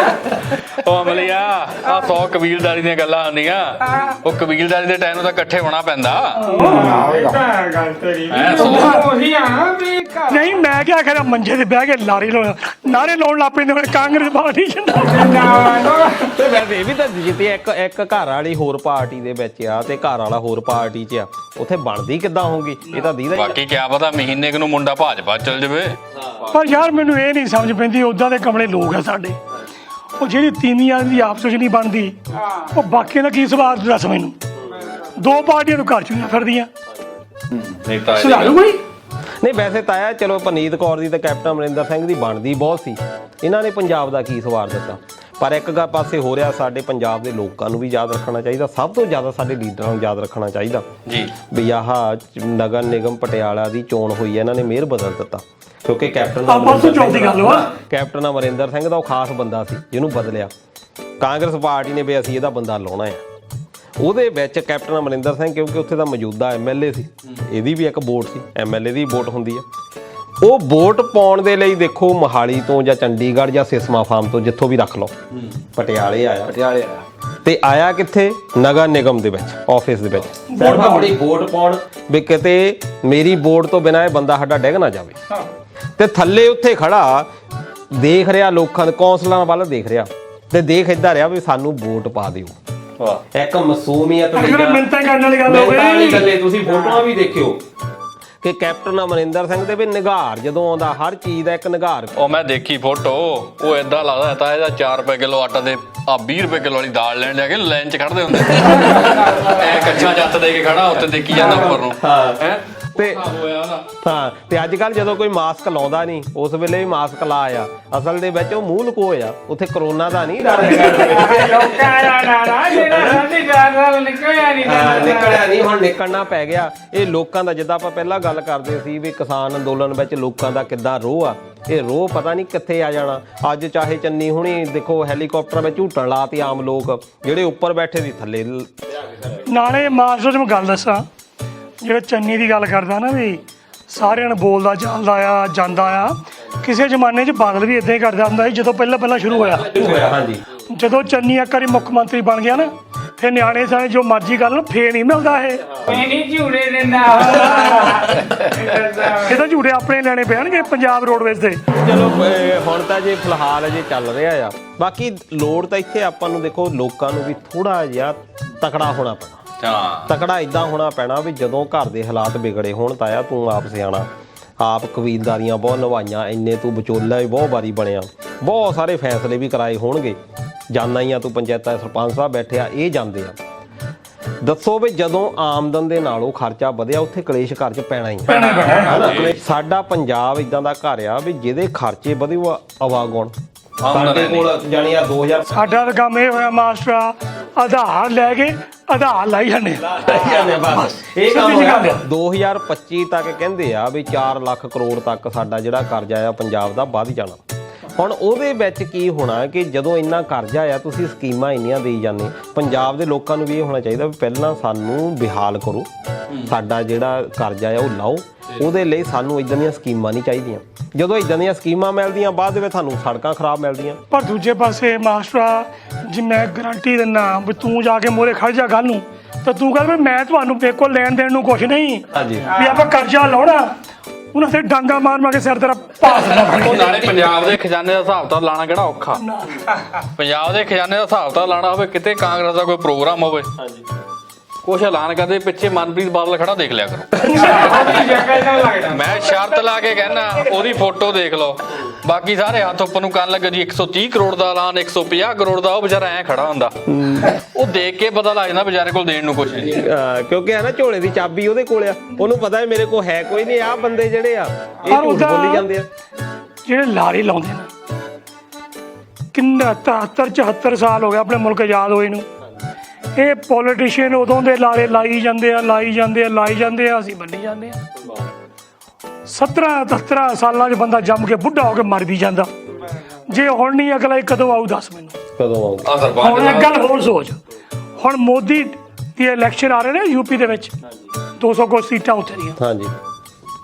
ਉਹ ਅਮਲੀਆ ਆ 100 ਕਬੀਲਦਾਰੀ ਦੀਆਂ ਗੱਲਾਂ ਹੁੰਦੀਆਂ ਉਹ ਕਬੀਲਦਾਰੀ ਦੇ ਟਾਈਮ ਨੂੰ ਤਾਂ ਇਕੱਠੇ ਹੋਣਾ ਪੈਂਦਾ ਇਹ ਤਾਂ ਗੱਲ ਤੇਰੀ ਉਹੀ ਆ ਨਾ ਵੀ ਘਰ ਨਹੀਂ ਮੈਂ ਕਿਹਾ ਖਰਾ ਮੰਜੇ ਤੇ ਬਹਿ ਕੇ ਨਾਰੇ ਲਾਉਣ ਲੱਗ ਪੈਂਦੇ ਹੁਣ ਕਾਂਗਰਸ ਪਾਰਟੀ ਚ ਤੇ ਵੈਸੇ ਇਹ ਵੀ ਤਾਂ ਜਿੱਤੇ ਇੱਕ ਘਰ ਵਾਲੀ ਹੋਰ ਪਾਰਟੀ ਦੇ ਵਿੱਚ ਆ ਤੇ ਘਰ ਵਾਲਾ ਹੋਰ ਪਾਰਟੀ 'ਚ ਆ ਉੱਥੇ ਬਣਦੀ ਕਿੱਦਾਂ ਹੋਊਗੀ ਇਹ ਤਾਂ ਦੀਦਾ ਬਾਕੀ ਕਿਆ ਪਤਾ ਮਹੀਨੇ ਕੁ ਨੂੰ ਮੁੰਡਾ ਭਾਜਪਾ ਚੱਲ ਜਾਵੇ ਪਰ ਯਾਰ ਮੈਨੂੰ ਇਹ ਨਹੀਂ ਸਮਝ ਪੈਂਦੀ ਉਦਾਂ ਦੇ ਕਮਲੇ ਲੋਕ ਆ ਸਾਡੇ ਉਹ ਜਿਹੜੀ ਤੀਵੀਆਂ ਦੀ ਆਪਸ ਵਿੱਚ ਨਹੀਂ ਬਣਦੀ ਉਹ ਬਾਕੀਆਂ ਦਾ ਕੀ ਸਵਾਦ ਦੱਸ ਮੈਨੂੰ ਦੋ ਪਾਰਟੀਆਂ ਨੂੰ ਘਰ ਚੁਣੀਆਂ ਫਿਰਦੀਆਂ ਸੁਧਾਰੂ ਕੋਈ ਨਹੀਂ ਵੈਸੇ ਤਾਇਆ ਚਲੋ ਪਰਨੀਤ ਕੌਰ ਦੀ ਤੇ ਕੈਪਟਨ ਅਮਰਿੰਦਰ ਸਿੰਘ ਦੀ ਬਣਦੀ ਬਹੁਤ ਸੀ ਇਹਨਾਂ ਨੇ ਪੰਜਾਬ ਦਾ ਕੀ ਸਵਾਰ ਦਿੱਤਾ ਪਰ ਇੱਕ ਗੱਲ ਪਾਸੇ ਹੋ ਰਿਹਾ ਸਾਡੇ ਪੰਜਾਬ ਦੇ ਲੋਕਾਂ ਨੂੰ ਵੀ ਯਾਦ ਰੱਖਣਾ ਚਾਹੀਦਾ ਸਭ ਤੋਂ ਜ਼ਿਆਦਾ ਸਾਡੇ ਲੀਡਰਾਂ ਨੂੰ ਯਾਦ ਰੱਖਣਾ ਚਾਹੀਦਾ ਜੀ ਵੀ ਆਹ ਨਗਰ ਨਿਗਮ ਪਟਿਆਲਾ ਦੀ ਚੋਣ ਹੋਈ ਹੈ ਇਹਨਾਂ ਨੇ ਮੇਅਰ ਬਦਲ ਦਿੱਤਾ ਕਿਉਂਕਿ ਕੈਪਟਨ ਅਮਰਿੰਦਰ ਸਿੰਘ ਦਾ ਉਹ ਖਾਸ ਬੰਦਾ ਸੀ ਜਿਹਨੂੰ ਬਦਲਿਆ ਕਾਂਗਰਸ ਪਾਰਟੀ ਨੇ ਵੀ ਅਸੀਂ ਇਹਦਾ ਬੰਦਾ ਲਾਉਣਾ ਹੈ ਉਹਦੇ ਵਿੱਚ ਕੈਪਟਨ ਅਮਰਿੰਦਰ ਸਿੰਘ ਕਿਉਂਕਿ ਉੱਥੇ ਦਾ ਮੌਜੂਦਾ ਐਮਐਲਏ ਸੀ ਇਹਦੀ ਵੀ ਇੱਕ ਵੋਟ ਸੀ ਐਮਐਲਏ ਦੀ ਵੋਟ ਹੁੰਦੀ ਆ ਉਹ ਵੋਟ ਪਾਉਣ ਦੇ ਲਈ ਦੇਖੋ ਮੋਹਾਲੀ ਤੋਂ ਜਾਂ ਚੰਡੀਗੜ੍ਹ ਜਾਂ ਸਿਸਮਾ ਫਾਰਮ ਤੋਂ ਜਿੱਥੋਂ ਵੀ ਰੱਖ ਲਓ ਪਟਿਆਲੇ ਆਇਆ ਤੇ ਆਇਆ ਕਿੱਥੇ ਨਗਰ ਨਿਗਮ ਦੇ ਵਿੱਚ ਆਫਿਸ ਦੇ ਵਿੱਚ ਆਪਣੀ ਵੋਟ ਪਾਉਣ ਵੀ ਕਿਤੇ ਮੇਰੀ ਵੋਟ ਤੋਂ ਬਿਨਾਂ ਇਹ ਬੰਦਾ ਸਾਡਾ ਡਿੱਗ ਨਾ ਜਾਵੇ ਤੇ ਥੱਲੇ ਉੱਥੇ ਖੜਾ ਦੇਖ ਰਿਹਾ ਲੋਕਾਂ ਦੇ ਕੌਂਸਲਰਾਂ ਵੱਲ ਦੇਖ ਰਿਹਾ ਤੇ ਦੇਖ ਇੱਦਾਂ ਰਿਹਾ ਵੀ ਸਾਨੂੰ ਵੋਟ ਪਾ ਦਿਓ ਇੱਕ ਮਾਸੂਮੀਅਤ ਮਿੰਤਾਂ ਕਰਨ ਵਾਲੀ ਗੱਲ ਹੋਵੇ ਤੁਸੀਂ ਫੋਟੋਆਂ ਵੀ ਦੇਖਿਓ ਕਿ ਕੈਪਟਨ ਅਮਰਿੰਦਰ ਸਿੰਘ ਦੇ ਵੀ ਨਿਗਾਰ ਜਦੋਂ ਆਉਂਦਾ ਹਰ ਚੀਜ਼ ਦਾ ਇੱਕ ਨਿਗਾਰ ਉਹ ਮੈਂ ਦੇਖੀ ਫੋਟੋ ਉਹ ਏਦਾਂ ਲੱਗਦਾ ਤਾਂ ਇਹਦਾ 4 ਰੁਪਏ ਕਿਲੋ ਆਟਾ ਦੇ ਆ 20 ਰੁਪਏ ਕਿਲੋ ਵਾਲੀ ਦਾਲ ਲੈਣ ਜਾ ਕੇ ਲਾਈਨ 'ਚ ਖੜਦੇ ਹੁੰਦੇ ਐ ਕੱਚਾ ਜੱਤ ਦੇ ਕੇ ਖੜਾ ਉੱਤੇ ਦੇਖੀ ਜਾਂਦਾ ਉੱਪਰ ਨੂੰ ਹੈ ਤੇ ਅੱਜ ਕੱਲ ਜਦੋਂ ਕੋਈ ਮਾਸਕ ਲਾਉਂਦਾ ਨਹੀਂ ਉਸ ਵੇਲੇ ਵੀ ਮਾਸਕ ਲਾ ਆ ਅਸਲ ਦੇ ਵਿੱਚ ਉਹ ਮੂੰਹ ਲੁਕੋਇਆ ਉੱਥੇ ਕਰੋਨਾ ਦਾ ਨਹੀਂ ਡਰ ਨਿਕਲਿਆ ਨਹੀਂ ਹੁਣ ਨਿਕਲਣਾ ਪੈ ਗਿਆ ਇਹ ਲੋਕਾਂ ਦਾ ਜਿੱਦਾਂ ਆਪਾਂ ਪਹਿਲਾਂ ਗੱਲ ਕਰਦੇ ਸੀ ਵੀ ਕਿਸਾਨ ਅੰਦੋਲਨ ਵਿੱਚ ਲੋਕਾਂ ਦਾ ਕਿੱਦਾਂ ਰੋਹ ਆ ਇਹ ਰੋਹ ਪਤਾ ਨਹੀਂ ਕਿੱਥੇ ਆ ਜਾਣਾ ਅੱਜ ਚਾਹੇ ਚੰਨੀ ਹੁਣੀ ਦੇਖੋ ਹੈਲੀਕਾਪਟਰ ਵਿੱਚ ਝੂਟਣ ਲਾਤੀ ਆਮ ਲੋਕ ਜਿਹੜੇ ਉੱਪਰ ਬੈਠੇ ਸੀ ਥੱਲੇ ਨਾਲੇ ਮਾਸਟਰ ਜੀ ਮੈਂ ਗੱਲ ਦੱਸਾਂ ਜਿਹੜਾ ਚੰਨੀ ਦੀ ਗੱਲ ਕਰਦਾ ਨਾ ਵੀ ਸਾਰਿਆਂ ਨੂੰ ਬੋਲਦਾ ਚੱਲਦਾ ਆ ਜਾਂਦਾ ਆ ਕਿਸੇ ਜ਼ਮਾਨੇ 'ਚ ਬਾਦਲ ਵੀ ਇਦਾਂ ਹੀ ਕਰਦਾ ਹੁੰਦਾ ਸੀ ਜਦੋਂ ਪਹਿਲਾਂ ਸ਼ੁਰੂ ਹੋਇਆ ਹਾਂਜੀ ਜਦੋਂ ਚੰਨੀ ਇੱਕ ਵਾਰੀ ਮੁੱਖ ਮੰਤਰੀ ਬਣ ਗਿਆ ਨਾ ਫਿਰ ਨਿਆਣੇ ਸਾਰੇ ਜੋ ਮਰਜ਼ੀ ਕਰ ਲੈਣ ਫੇਰ ਨਹੀਂ ਮਿਲਦਾ ਇਹ ਨਹੀਂ ਝੂੜੇ ਦਿੰਦਾ ਇਹ ਤਾਂ ਝੂੜੇ ਆਪਣੇ ਲੈਣੇ ਪੈਣਗੇ ਪੰਜਾਬ ਰੋਡਵੇਜ਼ ਤੇ ਚਲੋ ਹੁਣ ਤਾਂ ਜੇ ਫਿਲਹਾਲ ਅਜੇ ਚੱਲ ਰਿਹਾ ਆ ਬਾਕੀ ਲੋੜ ਤਾਂ ਇੱਥੇ ਆਪਾਂ ਨੂੰ ਦੇਖੋ ਲੋਕਾਂ ਨੂੰ ਵੀ ਥੋੜਾ ਜਿਹਾ ਤਕੜਾ ਹੋਣਾ ਪੈਣਾ ਤਕੜਾ ਇਦਾਂ ਹੋਣਾ ਪੈਣਾ ਵੀ ਜਦੋਂ ਘਰ ਦੇ ਹਾਲਾਤ ਵਿਗੜੇ ਹੋਣ ਤਾਂ ਤੂੰ ਆਪ ਸਿਆਣਾ ਆਪ ਕਬੀਲਦਾਰੀਆਂ ਬਹੁਤ ਨਿਭਾਈਆਂ ਇੰਨੇ ਤੂੰ ਵਿਚੋਲਾ ਵੀ ਬਹੁਤ ਵਾਰੀ ਬਣਿਆ ਬਹੁਤ ਸਾਰੇ ਫੈਸਲੇ ਵੀ ਕਰਾਏ ਹੋਣਗੇ ਜਾਨਾ ਹੀ ਆ ਤੂੰ ਪੰਚਾਇਤਾਂ ਸਰਪੰਚ ਸਾਹਿਬ ਬੈਠੇ ਆ ਇਹ ਜਾਂਦੇ ਆ ਦੱਸੋ ਵੀ ਜਦੋਂ ਆਮਦਨ ਦੇ ਨਾਲੋਂ ਖਰਚਾ ਵਧਿਆ ਉੱਥੇ ਕਲੇਸ਼ ਘਰ 'ਚ ਪੈਣਾ ਹੀ ਸਾਡਾ ਪੰਜਾਬ ਇਦਾਂ ਦਾ ਘਰ ਆ ਵੀ ਜਿਹਦੇ ਖਰਚੇ ਵਧੇ ਉਹ ਆਵਾਗੁਣ ਸਾਡੇ ਕੋਲ ਜਾਣੀ ਆ 2000 ਸਾਡਾ ਤਾਂ ਕੰਮ ਇਹ ਹੋਇਆ ਮਾਸਟਰਾ ਆਧਾਰ ਲੈ ਕੇ ਆਧਾਰ ਲਾਈ ਜਾਂਦੇ ਇਹ ਕੰਮ ਹੋਇਆ 2025 ਤੱਕ ਕਹਿੰਦੇ ਆ ਵੀ 4 ਲੱਖ ਕਰੋੜ ਤੱਕ ਸਾਡਾ ਜਿਹੜਾ ਕਰਜ਼ਾ ਆ ਪੰਜਾਬ ਦਾ ਵੱਧ ਜਾਣਾ। ਹੁਣ ਉਹਦੇ ਵਿੱਚ ਕੀ ਹੋਣਾ ਕਿ ਜਦੋਂ ਇੰਨਾ ਕਰਜ਼ਾ ਆ ਤੁਸੀਂ ਸਕੀਮਾਂ ਇੰਨੀਆਂ ਦੇਈ ਜਾਂਦੇ, ਪੰਜਾਬ ਦੇ ਲੋਕਾਂ ਨੂੰ ਵੀ ਇਹ ਹੋਣਾ ਚਾਹੀਦਾ ਵੀ ਪਹਿਲਾਂ ਸਾਨੂੰ ਬਿਹਾਲ ਕਰੋ, ਸਾਡਾ ਜਿਹੜਾ ਕਰਜ਼ਾ ਆ ਉਹ ਲਾਓ, ਉਹਦੇ ਲਈ ਸਾਨੂੰ ਇਦਾਂ ਦੀਆਂ ਸਕੀਮਾਂ ਨਹੀਂ ਚਾਹੀਦੀਆਂ। ਜਦੋਂ ਇਦਾਂ ਦੀਆਂ ਸਕੀਮਾਂ ਮਿਲਦੀਆਂ ਬਾਅਦ ਦੇ ਵਿੱਚ ਸਾਨੂੰ ਸੜਕਾਂ ਖਰਾਬ ਮਿਲਦੀਆਂ। ਪਰ ਦੂਜੇ ਪਾਸੇ ਮਾਸਟਰਾ ਜੀ ਮੈਂ ਗਰੰਟੀ ਦਿੰਦਾ ਵੀ ਤੂੰ ਜਾ ਕੇ ਮੋਰੇ ਖੜ ਜਾ ਕੱਲ ਨੂੰ ਤਾਂ ਤੂੰ ਕਹਿੰਦਾ ਮੈਂ ਤੁਹਾਨੂੰ ਮੇਰੇ ਕੋਲ ਲੈਣ ਦੇਣ ਨੂੰ ਕੁਛ ਨਹੀਂ ਹਾਂਜੀ ਵੀ ਆਪਾਂ ਕਰਜ਼ਾ ਲਾਉਣਾ ਉਹਨਾਂ ਤੇ ਡਾਂਗਾ ਮਾਰ ਮਾਰ ਕੇ ਸਿਰ ਤੇਰਾ ਪਾਸ ਨਾ ਬਣ ਉਹ ਨਾਲੇ ਪੰਜਾਬ ਦੇ ਖਜ਼ਾਨੇ ਦਾ ਹਿਸਾਬ ਤਾਂ ਲਾਣਾ ਕਿਹੜਾ ਔਖਾ। ਪੰਜਾਬ ਦੇ ਖਜ਼ਾਨੇ ਦਾ ਹਿਸਾਬ ਤਾਂ ਲਾਣਾ ਹੋਵੇ, ਕਿਤੇ ਕਾਂਗਰਸ ਦਾ ਕੋਈ ਪ੍ਰੋਗਰਾਮ ਹੋਵੇ, ਕੁਛ ਐਲਾਨ ਕਰਦੇ ਪਿੱਛੇ ਮਨਪ੍ਰੀਤ ਬਾਦਲ ਖੜਾ ਦੇਖ ਲਿਆ ਕਰੋ। ਮੈਂ ਸ਼ਰਤ ਲਾ ਕੇ ਕਹਿਣਾ ਉਹਦੀ ਫੋਟੋ ਦੇਖ ਲਓ, ਬਾਕੀ ਸਾਰੇ ਹੱਥ ਉੱਪਰ ਨੂੰ ਕਰਨ ਲੱਗੇ ਜੀ 130 ਕਰੋੜ ਦਾ ਐਲਾਨ, 150 ਕਰੋੜ ਦਾ, ਉਹ ਵਿਚਾਰਾ ਐਂ ਖੜਾ ਹੁੰਦਾ। ਉਹ ਦੇਖ ਕੇ ਪਤਾ ਲੱਗ ਜਾਂਦਾ ਵਿਚਾਰੇ ਕੋਲ ਦੇਣ ਨੂੰ ਕੁਛ ਨਹੀਂ, ਕਿਉਂਕਿ ਹੈ ਨਾ ਝੋਲੇ ਦੀ ਚਾਬੀ ਉਹਦੇ ਕੋਲ ਆ, ਉਹਨੂੰ ਪਤਾ ਹੈ ਮੇਰੇ ਕੋਲ ਹੈ ਕੋਈ ਨਹੀਂ। ਆਹ ਬੰਦੇ ਜਿਹੜੇ ਆ ਇਹ ਝੂਠ ਬੋਲੀ ਜਾਂਦੇ ਆ। ਜਿਹੜੇ ਲਾਰੇ ਲਾਉਂਦੇ ਨੇ ਕਿੰਨਾ 73 74 ਸਾਲ ਹੋ ਗਏ ਆਪਣੇ ਮੁਲਕ ਆਜ਼ਾਦ ਹੋਏ ਨੂੰ, ਇਹ ਪੋਲੀਟੀਸ਼ੀਅਨ ਉਦੋਂ ਦੇ ਲਾਰੇ ਲਾਈ ਜਾਂਦੇ ਆ ਅਸੀਂ ਮੰਨੀ ਜਾਂਦੇ ਆ। 17 ਸਾਲਾਂ 'ਚ ਬੰਦਾ ਜੰਮ ਕੇ ਬੁੱਢਾ ਹੋ ਕੇ ਮਰ ਵੀ ਜਾਂਦਾ। ਜੇ ਹੁਣ ਨਹੀਂ ਅਗਲਾ ਕਦੋਂ ਆਊ ਦੱਸ ਮੈਨੂੰ, ਕਦੋਂ ਆਊ? ਹੁਣ ਇੱਕ ਗੱਲ ਹੋਰ ਸੋਚ, ਹੁਣ ਮੋਦੀ ਦੀ ਇਲੈਕਸ਼ਨ ਆ ਰਹੇ ਨੇ ਯੂਪੀ ਦੇ ਵਿੱਚ 200 ਕੁ ਸੀਟਾਂ ਉੱਥੇ ਦੀਆਂ, ਹਾਂਜੀ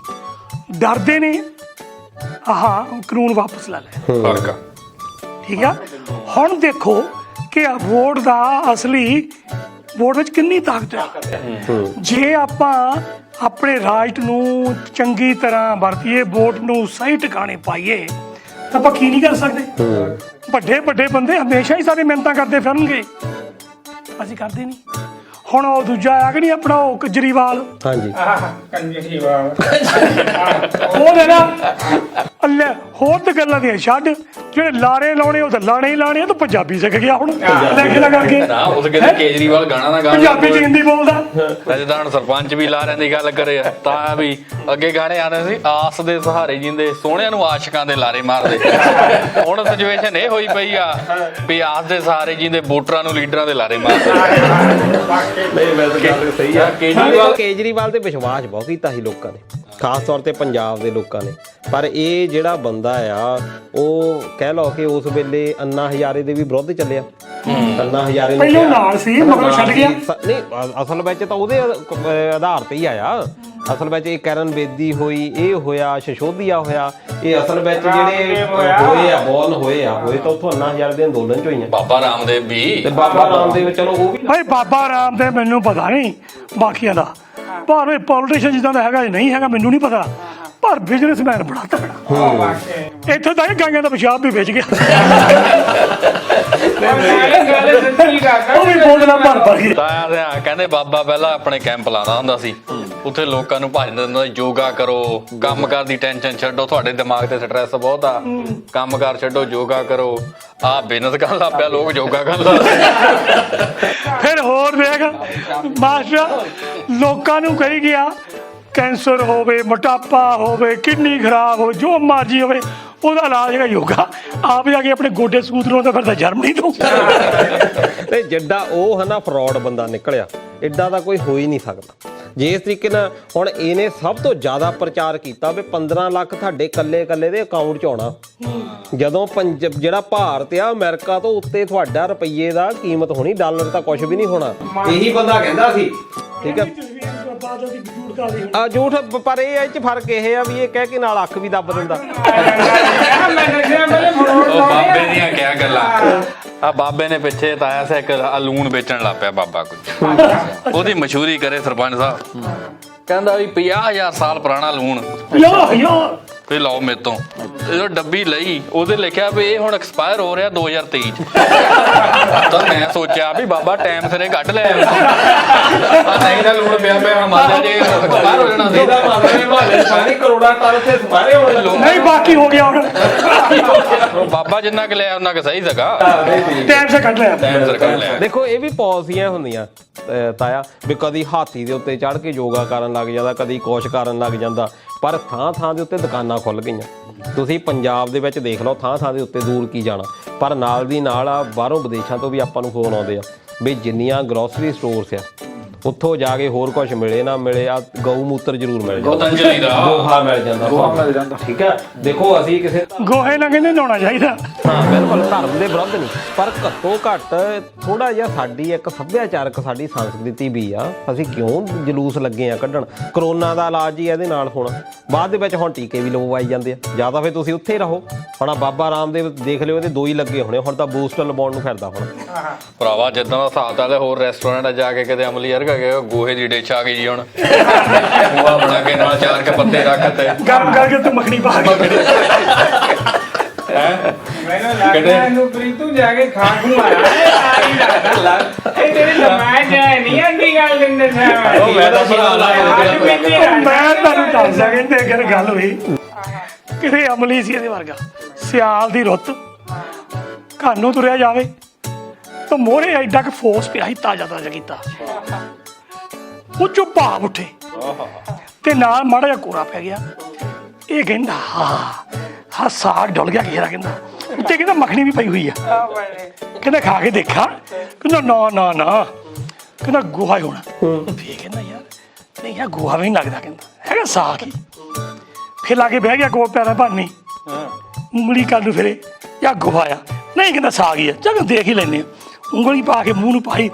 ਡਰਦੇ ਨੇ ਆਹ ਕਾਨੂੰਨ ਵਾਪਸ ਲੈ ਲੈ। ਫਰਕ ਆ। ਠੀਕ ਆ, ਹੁਣ ਦੇਖੋ ਕਿ ਵੋਟ ਦਾ ਅਸਲੀ ਵੋਟ ਵਿੱਚ ਕਿੰਨੀ ਤਾਕਤ ਹੈ। ਜੇ ਆਪਾਂ ਆਪਣੇ ਰਾਜ ਨੂੰ ਚੰਗੀ ਤਰ੍ਹਾਂ ਵਰਤੀਏ, ਵੋਟ ਨੂੰ ਸਹੀ ਟਿਕਾਣੇ ਪਾਈਏ ਤਾਂ ਆਪਾਂ ਕੀ ਨਹੀਂ ਕਰ ਸਕਦੇ। ਵੱਡੇ ਬੰਦੇ ਹਮੇਸ਼ਾ ਹੀ ਸਾਡੇ ਮਿਹਨਤਾਂ ਕਰਦੇ ਫਿਰਨਗੇ, ਅਸੀਂ ਕਰਦੇ ਨਹੀਂ। ਹੁਣ ਉਹ ਦੂਜਾ ਆ ਕਿ ਨਹੀਂ ਆਪਣਾ ਉਹ ਕੇਜਰੀਵਾਲ, ਹਾਂਜੀ ਉਹਦੇ ਨਾ ਅੱਲੇ ਹੋਰ ਤਾਂ ਗੱਲਾਂ ਦੀਆਂ ਛੱਡ, ਜਿਹੜੇ ਲਾਰੇ ਲਾਉਣੇ ਉਹ ਤਾਂ ਲਾਣੇ ਹੀ ਲਾਣੇ ਆ। ਤਾਂ ਪੰਜਾਬੀ ਸਿੱਖ ਗਿਆ ਹੁਣ ਇਲੈਕਸ਼ਨਾਂ ਕਰਕੇ ਨਾ ਉਸ ਕਹਿੰਦੇ ਕੇਜਰੀਵਾਲ ਗਾਣਾ ਨਾ ਪੰਜਾਬੀ ਚ ਹਿੰਦੀ ਬੋਲਦਾ। ਜਿੱਦਾਂ ਹੁਣ ਸਰਪੰਚ ਵੀ ਲਾਰਿਆਂ ਦੀ ਗੱਲ ਕਰੇ ਤਾਂ ਵੀ ਅੱਗੇ ਗਾਣੇ ਆਉਂਦੇ ਸੀ, ਆਸ ਦੇ ਸਹਾਰੇ ਜਿੰਦੇ ਸੋਹਣਿਆਂ ਨੂੰ ਆਸ਼ਿਕਾਂ ਦੇ ਲਾਰੇ ਮਾਰਦੇ। ਹੁਣ ਸਿਚੁਏਸ਼ਨ ਇਹ ਹੋਈ ਪਈ ਆ ਵੀ ਆਸ ਦੇ ਸਹਾਰੇ ਜਿੰਦੇ ਵੋਟਰਾਂ ਨੂੰ ਲੀਡਰਾਂ ਦੇ ਲਾਰੇ ਮਾਰਦੇ। ਨਹੀਂ ਵੈਸੇ ਗੱਲ ਸਹੀ ਆ। ਕੇਜਰੀਵਾਲ ਤੇ ਵਿਸ਼ਵਾਸ ਬਹੁਤ ਕੀਤਾ ਸੀ ਲੋਕਾਂ ਨੇ, ਖਾਸ ਤੌਰ ਤੇ ਪੰਜਾਬ ਦੇ ਲੋਕਾਂ ਨੇ। ਪਰ ਇਹ ਜਿਹੜਾ ਬੰਦਾ ਆ ਉਹ ਕਹਿ ਲਓ ਕਿ ਉਸ ਵੇਲੇ ਅੰਨਾ ਹਜ਼ਾਰੇ ਦੇ ਵੀ ਵਿਰੁੱਧ ਚੱਲਿਆ। ਅੰਨਾ ਹਜ਼ਾਰੇ ਨੂੰ ਪਹਿਲਾਂ ਨਾਲ ਸੀ ਮਗਰ ਛੱਡ ਗਿਆ। ਨਹੀਂ ਅਸਲ ਵਿੱਚ ਤਾਂ ਉਹਦੇ ਆਧਾਰ ਤੇ ਹੀ ਆਇਆ। ਅਸਲ ਵਿੱਚ ਇਹ ਕਰਨ ਬੇਦੀ ਹੋਈ, ਇਹ ਹੋਇਆ ਸ਼ਸ਼ੋਦੀਆ ਹੋਇਆ, ਇਹ ਅਸਲ ਵਿੱਚ ਜਿਹੜੇ ਹੋਏ ਆ ਤਾਂ ਉੱਥੋਂ ਅੰਨਾ ਹਜ਼ਾਰੇ ਦੇ ਅੰਦੋਲਨ ਚ ਹੋਈਆਂ। ਬਾਬਾ ਰਾਮਦੇਵ ਵੀ ਤੇ ਬਾਬਾ ਰਾਮਦੇਵ ਚਲੋ ਉਹ ਵੀ ਭਾਈ ਬਾਬਾ ਰਾਮਦੇਵ ਮੈਨੂੰ ਪਤਾ ਨਹੀਂ ਬਾਕੀਆਂ ਦਾ, ਪਰ ਇਹ ਪੋਲੀਟੀਸ਼ੀਅਨ ਜਿੱਦਾਂ ਦਾ ਹੈਗਾ ਨਹੀਂ ਹੈਗਾ ਮੈਨੂੰ ਨਹੀਂ ਪਤਾ, ਪਰ ਬਿਜ਼ਨਸਮੈਨ ਬੜਾ ਤਗੜਾ। ਇੱਥੋਂ ਤਾਂ ਗਾਈਆਂ ਦਾ ਪਿਸ਼ਾਬ ਵੀ ਵੇਚ ਗਿਆ। ਉਹ ਵੀ ਬੋਲਣਾ ਭਰ ਗਿਆ। ਤਾਂ ਕਹਿੰਦੇ ਬਾਬਾ ਪਹਿਲਾਂ ਆਪਣੇ ਕੈਂਪ ਲਾਉਂਦਾ ਹੁੰਦਾ ਸੀ, ਉੱਥੇ ਲੋਕਾਂ ਨੂੰ ਭਜਨ ਦਿੰਦਾ, ਯੋਗਾ ਕਰੋ, ਕੰਮਕਾਰ ਦੀ ਟੈਨਸ਼ਨ ਛੱਡੋ, ਤੁਹਾਡੇ ਦਿਮਾਗ ਤੇ ਸਟ੍ਰੈਸ ਬਹੁਤ ਆ, ਕੰਮਕਾਰ ਛੱਡੋ, ਯੋਗਾ ਕਰੋ। ਆਹ ਬਿਜ਼ਨਸ ਕਰਨ ਲੱਗ ਪਿਆ, ਲੋਕ ਯੋਗਾ ਕਰਨ ਲੱਗ ਪਏ। ਫਿਰ ਹੋਰ ਦੇਖ ਮਾਸਟਰ, ਲੋਕਾਂ ਨੂੰ ਕਹੀ ਗਿਆ ਕੈਂਸਰ ਹੋਵੇ, ਮੋਟਾਪਾ ਹੋਵੇ, ਕਿਡਨੀ ਖਰਾਬ ਹੋ, ਜੋ ਮਰਜ਼ੀ ਹੋਵੇ, ਉਹਦਾ ਇਲਾਜ ਹੈਗਾ ਯੋਗਾ। ਆਪ ਜਾ ਕੇ ਆਪਣੇ ਗੋਡੇ ਸੂਤ ਲਾਉਂਦਾ ਫਿਰਦਾ ਜਰਮਨੀ ਤੋਂ। ਤੇ ਜਿੱਡਾ ਉਹ ਹੈ ਨਾ ਫਰਾਡ ਬੰਦਾ ਨਿਕਲਿਆ, ਐਡਾ ਦਾ ਕੋਈ ਹੋ ਹੀ ਨਹੀਂ ਸਕਦਾ। ਜੇ ਇਸ ਤਰੀਕੇ ਨਾਲ ਹੁਣ ਇਹਨੇ ਸਭ ਤੋਂ ਜ਼ਿਆਦਾ ਪ੍ਰਚਾਰ ਕੀਤਾ ਵੀ 15 ਲੱਖ ਤੁਹਾਡੇ ਕੱਲੇ ਦੇ ਅਕਾਊਂਟ 'ਚ ਆਉਣਾ, ਜਦੋਂ ਜਿਹੜਾ ਭਾਰਤ ਆ ਅਮਰੀਕਾ ਤੋਂ ਉੱਤੇ ਤੁਹਾਡਾ ਰੁਪਈਏ ਦਾ ਕੀਮਤ ਹੋਣੀ, ਡਾਲਰ ਤਾਂ ਕੁਝ ਵੀ ਨਹੀਂ ਹੋਣਾ। ਇਹੀ ਬੰਦਾ ਕਹਿੰਦਾ ਸੀ। ਠੀਕ ਹੈ ਆ ਝੂਠ, ਪਰ ਇਹ ਚ ਫਰਕ ਇਹ ਆ ਵੀ ਇਹ ਕਹਿ ਕੇ ਨਾਲ ਅੱਖ ਵੀ ਦੱਬ ਦਿੰਦਾ। ਉਹ ਬਾਬੇ ਦੀਆਂ ਕਿਆ ਗੱਲਾਂ ਆ। ਬਾਬੇ ਨੇ ਪਿੱਛੇ ਤਾਇਆ ਸੀ ਇੱਕ ਲੂਣ ਵੇਚਣ ਲੱਗ ਪਿਆ ਬਾਬਾ ਕੋਈ, ਉਹਦੀ ਮਸ਼ਹੂਰੀ ਕਰੇ ਸਰਪੰਚ ਸਾਹਿਬ, ਕਹਿੰਦਾ ਵੀ 50,000 ਸਾਲ ਪੁਰਾਣਾ ਲੂਣ ਤੁਸੀਂ ਲਾਓ ਮੇਰੇ ਤੋਂ। ਜਦੋਂ ਡੱਬੀ ਲਈ ਉਹਦੇ ਲਿਖਿਆ ਵੀ ਇਹ ਹੁਣ ਐਕਸਪਾਇਰ ਹੋ ਰਿਹਾ 2023 ਚ। ਤਾਂ ਮੈਂ ਸੋਚਿਆ ਵੀ ਬਾਬਾ ਟਾਈਮ ਸਿਰੇ ਕੱਢ ਲਿਆ ਨਹੀਂ ਤਾਂ ਲੂਣ ਪਿਆ ਪਿਆ ਮਾਰਿਆ ਜੇ ਐਕਸਪਾਇਰ ਹੋ ਜਾਣਾ ਸੀ। ਇਹਦਾ ਮਤਲਬ ਮਹੱਲੇ ਸਾਰੇ ਕਰੋੜਾਂ ਟਨ ਉੱਥੇ ਸਾਰੇ ਹੋਣ ਲੱਗੇ। ਨਹੀਂ ਬਾਕੀ ਹੋ ਗਿਆ ਹੁਣ ਬਾਬਾ ਜਿੰਨਾ ਕਿ ਲਿਆ ਉਹਨਾਂ ਕਿ ਸਹੀ ਸੀਗਾ, ਟਾਈਮ ਸੇ ਕੱਢ ਲਿਆ। ਟਾਈਮ ਸਿਰ ਕੱਢ ਲਿਆ। ਦੇਖੋ ਇਹ ਵੀ ਪਾਲਿਸੀਆਂ ਹੁੰਦੀਆਂ ਤਾਇਆ ਵੀ ਕਦੀ ਹਾਥੀ ਦੇ ਉੱਤੇ ਚੜ੍ਹ ਕੇ ਯੋਗਾ ਕਰਨ ਲੱਗ ਜਾਂਦਾ, ਕਦੀ ਕੁਛ ਕਰਨ ਲੱਗ ਜਾਂਦਾ, ਪਰ ਥਾਂ ਥਾਂ ਦੇ ਉੱਤੇ ਦੁਕਾਨਾਂ ਖੁੱਲ ਗਈਆਂ। ਤੁਸੀਂ ਪੰਜਾਬ ਦੇ ਵਿੱਚ ਦੇਖ ਲਓ, ਥਾਂ ਥਾਂ ਦੇ ਉੱਤੇ ਦੂਰ ਕੀ ਜਾਣਾ, ਪਰ ਨਾਲ ਦੀ ਨਾਲ ਆ ਬਾਹਰੋਂ ਵਿਦੇਸ਼ਾਂ ਤੋਂ ਵੀ ਆਪਾਂ ਨੂੰ ਫੋਨ ਆਉਂਦੇ ਆ ਵੀ ਜਿੰਨੀਆਂ ਗਰੋਸਰੀ ਸਟੋਰਸ ਆ ਉੱਥੋਂ ਜਾ ਕੇ ਹੋਰ ਕੁਝ ਮਿਲੇ ਨਾ ਮਿਲੇ ਆ ਗਊ ਮੂਤਰ ਜ਼ਰੂਰ ਮਿਲ ਜਾਂਦਾ, ਪਤੰਜਲੀ ਦਾ ਗੋਹਾ ਮਿਲ ਜਾਂਦਾ, ਗੋਹਾ ਮਿਲ ਜਾਂਦਾ। ਠੀਕ ਹੈ। ਦੇਖੋ ਅਸੀਂ ਕਿਸੇ ਗੋਹੇ ਨਾਲ ਕਹਿੰਦੇ ਨਹਾਉਣਾ ਚਾਹੀਦਾ। ਹਾਂ ਬਿਲਕੁਲ ਧਰਮ ਦੇ ਵਿਰੁੱਧ ਨਹੀਂ, ਪਰ ਘੱਟੋ ਘੱਟ ਥੋੜਾ ਜਿਹਾ ਸਾਡੀ ਇੱਕ ਸੱਭਿਆਚਾਰਕ ਸਾਡੀ ਸੰਸਕ੍ਰਿਤੀ ਵੀ ਆ। ਅਸੀਂ ਕਿਉਂ ਜਲੂਸ ਲੱਗੇ ਆ ਕੱਢਣ? ਕਰੋਨਾ ਦਾ ਇਲਾਜ ਹੀ ਇਹਦੇ ਨਾਲ ਹੋਣਾ, ਬਾਅਦ ਦੇ ਵਿੱਚ ਹੁਣ ਟੀਕੇ ਵੀ ਲਵਾਈ ਜਾਂਦੇ ਆ। ਜਾਂ ਤਾਂ ਫਿਰ ਤੁਸੀਂ ਉੱਥੇ ਹੀ ਰਹੋ। ਹੁਣ ਬਾਬਾ ਰਾਮਦੇਵ ਦੇਖ ਲਿਓ, ਇਹਦੇ 2 ਹੀ ਲੱਗੇ ਹੋਣੇ, ਹੁਣ ਤਾਂ ਬੂਸਟਰ ਲਵਾਉਣ ਨੂੰ ਫਿਰਦਾ ਹੁਣ। ਭਰਾਵਾ ਜਿੱਦਾਂ ਦਾ ਹਿਸਾਬ ਤਾਂ ਹੋਰ ਰੈਸਟੋਰੈਂਟ ਜਾ ਕੇ ਕਿਤੇ ਅਮਲੀ ਯਾਰ ਗੋਹੇ ਦੀ ਡਿਸ਼ ਆ ਗਈ ਜੀ ਹੁਣ। ਗੋਹਾ ਬਣਾ ਕੇ ਨਾਲ 4 ਕੇ ਪੱਤੇ ਰੱਖਤੇ ਗਰਮ ਕਰਕੇ ਤੇ ਮੱਖਣੀ ਪਾ ਕੇ ਮੈਨੂੰ ਲੱਗਦਾ ਇਹਨੂੰ ਪ੍ਰੀਤੂ ਜਾ ਕੇ ਖਾ ਖੂ ਆਇਆ ਇਹ ਤੇਰੀ ਲਮਾਇਸ਼ ਹੈ ਨਹੀਂ ਆਂਦੀ ਗੱਲ ਦਿੰਦੇ ਸਾਹਿਬ। ਉਹ ਮੈਂ ਤਾਂ ਭਰਾ ਮੈਂ ਤੁਹਾਨੂੰ ਦੱਸਦਾ ਕਹਿੰਦੇ ਅਗਰ ਗੱਲ ਹੋਈ ਕਿਤੇ ਅਮਲੀ ਸੀ ਇਹਦੇ ਵਰਗਾ, ਸਿਆਲ ਦੀ ਰੁੱਤ ਘਰ ਨੂੰ ਤੁਰਿਆ ਜਾਵੇ ਤਾਂ ਮੋਹਰੇ ਐਡਾ ਕਿ ਫੋਰਸ ਪਿਆ ਸੀ, ਤਾਜ਼ਾ ਕੀਤਾ ਉਹ ਚੋਂ ਭਾਵ ਉੱਠੇ ਤੇ ਨਾਲ ਮਾੜਾ ਜਿਹਾ ਕੋਰਾ ਪੈ ਗਿਆ। ਇਹ ਕਹਿੰਦਾ ਹਾਂ ਸਾਗ ਡੁੱਲ ਗਿਆ ਘੇਰਾ, ਕਹਿੰਦਾ ਉੱਤੇ ਕਹਿੰਦਾ ਮੱਖਣੀ ਵੀ ਪਈ ਹੋਈ ਆ। ਕਹਿੰਦਾ ਖਾ ਕੇ ਦੇਖਾ, ਕਹਿੰਦਾ ਨਾ ਕਹਿੰਦਾ ਗੋਹਾ ਹੀ ਹੋਣਾ। ਫੇਰ ਕਹਿੰਦਾ ਯਾਰ ਨਹੀਂ ਯਾਰ ਗੋਹਾ ਵੀ ਨਹੀਂ ਲੱਗਦਾ, ਕਹਿੰਦਾ ਹੈਗਾ ਸਾਗ ਹੀ। ਫਿਰ ਲਾ ਕੇ ਬਹਿ ਗਿਆ ਕੋਲ ਪੈਰਾਂ ਭਾਨੀ ਉਂਗਲੀ ਕਰ ਨੂੰ ਫਿਰੇ ਯਾ ਗੋਹਾ ਆ, ਨਹੀਂ ਕਹਿੰਦਾ ਸਾਗ ਹੀ ਆ, ਚੱਲ ਦੇਖ ਹੀ ਲੈਨੇ। ਉਂਗਲੀ ਪਾ ਕੇ ਮੂੰਹ ਨੂੰ ਪਾਈ,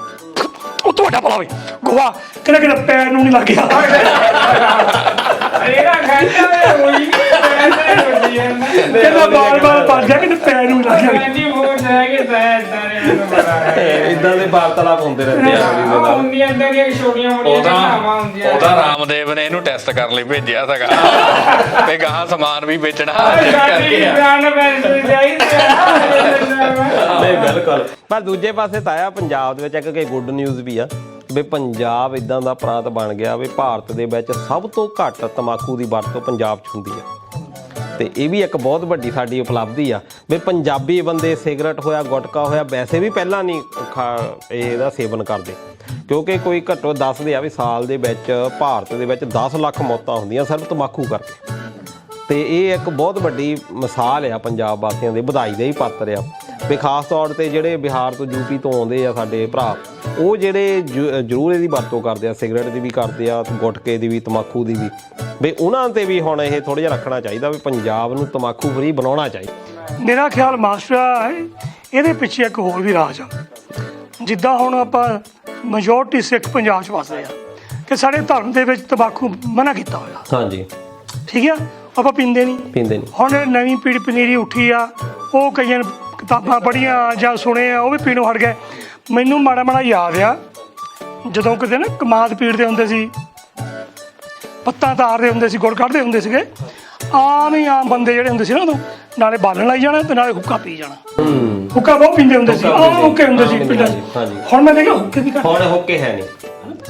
ਉਹ ਤੁਹਾਡਾ ਭਲਾ ਵੇ ਗੋਹਾ, ਕਹਿੰਦਾ ਪੈਰ ਨੂੰ ਨਹੀਂ ਲੱਗ ਗਿਆ। ਇਹਦਾ ਖਾਂਦਾ ਹੋਈ ਕਹਿੰਦਾ ਬਾਰ ਪਾ ਗਿਆ, ਕਹਿੰਦਾ ਪੈਰ ਨੂੰ ਲੱਗ ਗਿਆ। ਜੀ ਬਹੁਤ ਹੈ ਕਿ ਇਦਾਂ ਦੇ ਵਾਰਤਾਲਾਪ ਹੁੰਦੇ ਰਹਿੰਦੇ ਆ ਅਮਲੀ ਦੇ ਨਾਲ। ਹੁੰਦੀਆਂ ਅੰਦਰ ਦੀਆਂ ਛੋਟੀਆਂ ਮੋਟੀਆਂ ਘਟਨਾਵਾਂ ਹੁੰਦੀਆਂ। ਉਹਦਾ ਰਾਮਦੇਵ ਨੇ ਇਹਨੂੰ ਟੈਸਟ ਕਰਨ ਲਈ ਭੇਜਿਆ ਸੀਗਾ ਤੇ ਗਾਹਾਂ ਸਮਾਨ ਵੀ ਵੇਚਣਾ ਸਾਡੀ ਬ੍ਰਾਂਡ ਬੈਂਡ ਨਹੀਂ ਬਿਲਕੁਲ। ਪਰ ਦੂਜੇ ਪਾਸੇ ਤਾਂ ਆ ਪੰਜਾਬ ਦੇ ਵਿੱਚ ਇੱਕ ਗੁੱਡ ਨਿਊਜ਼ ਵੀ ਆ ਵੀ ਪੰਜਾਬ ਇਦਾਂ ਦਾ ਪ੍ਰਾਂਤ ਬਣ ਗਿਆ ਵੀ ਭਾਰਤ ਦੇ ਵਿੱਚ ਸਭ ਤੋਂ ਘੱਟ ਤੰਬਾਕੂ ਦੀ ਵਰਤੋਂ ਪੰਜਾਬ 'ਚ ਹੁੰਦੀ ਆ। ਤੇ ਇਹ ਵੀ ਇੱਕ ਬਹੁਤ ਵੱਡੀ ਸਾਡੀ ਉਪਲਬਧੀ ਆ ਵੀ ਪੰਜਾਬੀ ਬੰਦੇ ਸਿਗਰਟ ਹੋਇਆ, ਗੁਟਕਾ ਹੋਇਆ, ਵੈਸੇ ਵੀ ਪਹਿਲਾਂ ਨਹੀਂ ਇਹਦਾ ਸੇਵਨ ਕਰਦੇ, ਕਿਉਂਕਿ ਕੋਈ ਘੱਟੋ ਦੱਸਦੇ ਆ ਵੀ ਸਾਲ ਦੇ ਵਿੱਚ ਭਾਰਤ ਦੇ ਵਿੱਚ 10 ਲੱਖ ਮੌਤਾਂ ਹੁੰਦੀਆਂ ਸਿਰਫ ਤੰਬਾਕੂ ਕਰਕੇ। ਤੇ ਇਹ ਇੱਕ ਬਹੁਤ ਵੱਡੀ ਮਿਸਾਲ ਆ ਪੰਜਾਬ ਵਾਸੀਆਂ ਦੇ, ਵਧਾਈ ਦਾ ਹੀ ਪਾਤਰ ਆ ਵੀ ਖਾਸ ਤੌਰ ਤੇ ਜਿਹੜੇ ਬਿਹਾਰ ਤੋਂ ਯੂਪੀ ਤੋਂ ਆਉਂਦੇ ਆ ਸਾਡੇ ਭਰਾ, ਉਹ ਜਿਹੜੇ ਜ਼ਰੂਰ ਇਹਦੀ ਵਰਤੋਂ ਕਰਦੇ ਆ, ਸਿਗਰਟ ਦੀ ਵੀ ਕਰਦੇ ਆ, ਗੁਟਕੇ ਦੀ ਵੀ, ਤੰਬਾਕੂ ਦੀ ਵੀ, ਵੀ ਉਹਨਾਂ ਤੇ ਵੀ ਹੁਣ ਇਹ ਥੋੜ੍ਹਾ ਜਿਹਾ ਰੱਖਣਾ ਚਾਹੀਦਾ ਵੀ ਪੰਜਾਬ ਨੂੰ ਤੰਬਾਕੂ ਫਰੀ ਬਣਾਉਣਾ ਚਾਹੀਦਾ। ਮੇਰਾ ਖਿਆਲ ਮਾਸਟਰ ਇਹਦੇ ਪਿੱਛੇ ਇੱਕ ਹੋਰ ਵੀ ਰਾਜ ਆ। ਜਿੱਦਾਂ ਹੁਣ ਆਪਾਂ ਮੈਜੋਰਟੀ ਸਿੱਖ ਪੰਜਾਬ 'ਚ ਵਸਦੇ ਆ ਕਿ ਸਾਡੇ ਧਰਮ ਦੇ ਵਿੱਚ ਤੰਬਾਕੂ ਮਨਾ ਕੀਤਾ ਹੋਇਆ, ਹਾਂਜੀ ਠੀਕ ਆ, ਆਪਾਂ ਪੀਂਦੇ ਨਹੀਂ। ਹੁਣ ਨਵੀਂ ਪੀੜ੍ਹੀ ਪਨੀਰੀ ਉੱਠੀ ਆ, ਉਹ ਕਈਆਂ ਕਿਤਾਬਾਂ ਪੜ੍ਹੀਆਂ ਜਾਂ ਸੁਣੇ ਆ, ਉਹ ਵੀ ਪੀਣੋਂ ਹਟ ਗਏ। ਮੈਨੂੰ ਮਾੜਾ ਯਾਦ ਆ ਜਦੋਂ ਕਿਤੇ ਨਾ ਕਮਾਦ ਪੀੜਦੇ ਹੁੰਦੇ ਸੀ, ਪੱਤਾ ਤਾਰਦੇ ਹੁੰਦੇ ਸੀ, ਗੁੜ ਕੱਢਦੇ ਹੁੰਦੇ ਸੀਗੇ, ਆਮ ਬੰਦੇ ਜਿਹੜੇ ਹੁੰਦੇ ਸੀ ਨਾ ਉਦੋਂ ਨਾਲੇ ਬਾਲਣ ਲਾਈ ਜਾਣਾ ਤੇ ਨਾਲੇ ਹੁੱਕਾ ਪੀ ਜਾਣਾ। ਹੁੱਕਾ ਬਹੁਤ ਪੀਂਦੇ ਹੁੰਦੇ ਸੀ, ਹੁੱਕੇ ਹੁੰਦੇ ਸੀ ਪਿੰਡਾਂ 'ਚ। ਹੁਣ ਮੈਂ ਦੇਖਿਆ ਹੁੱਕੇ ਵੀ ਹੁਣ ਹੁੱਕੇ ਹੈ ਨਹੀਂ,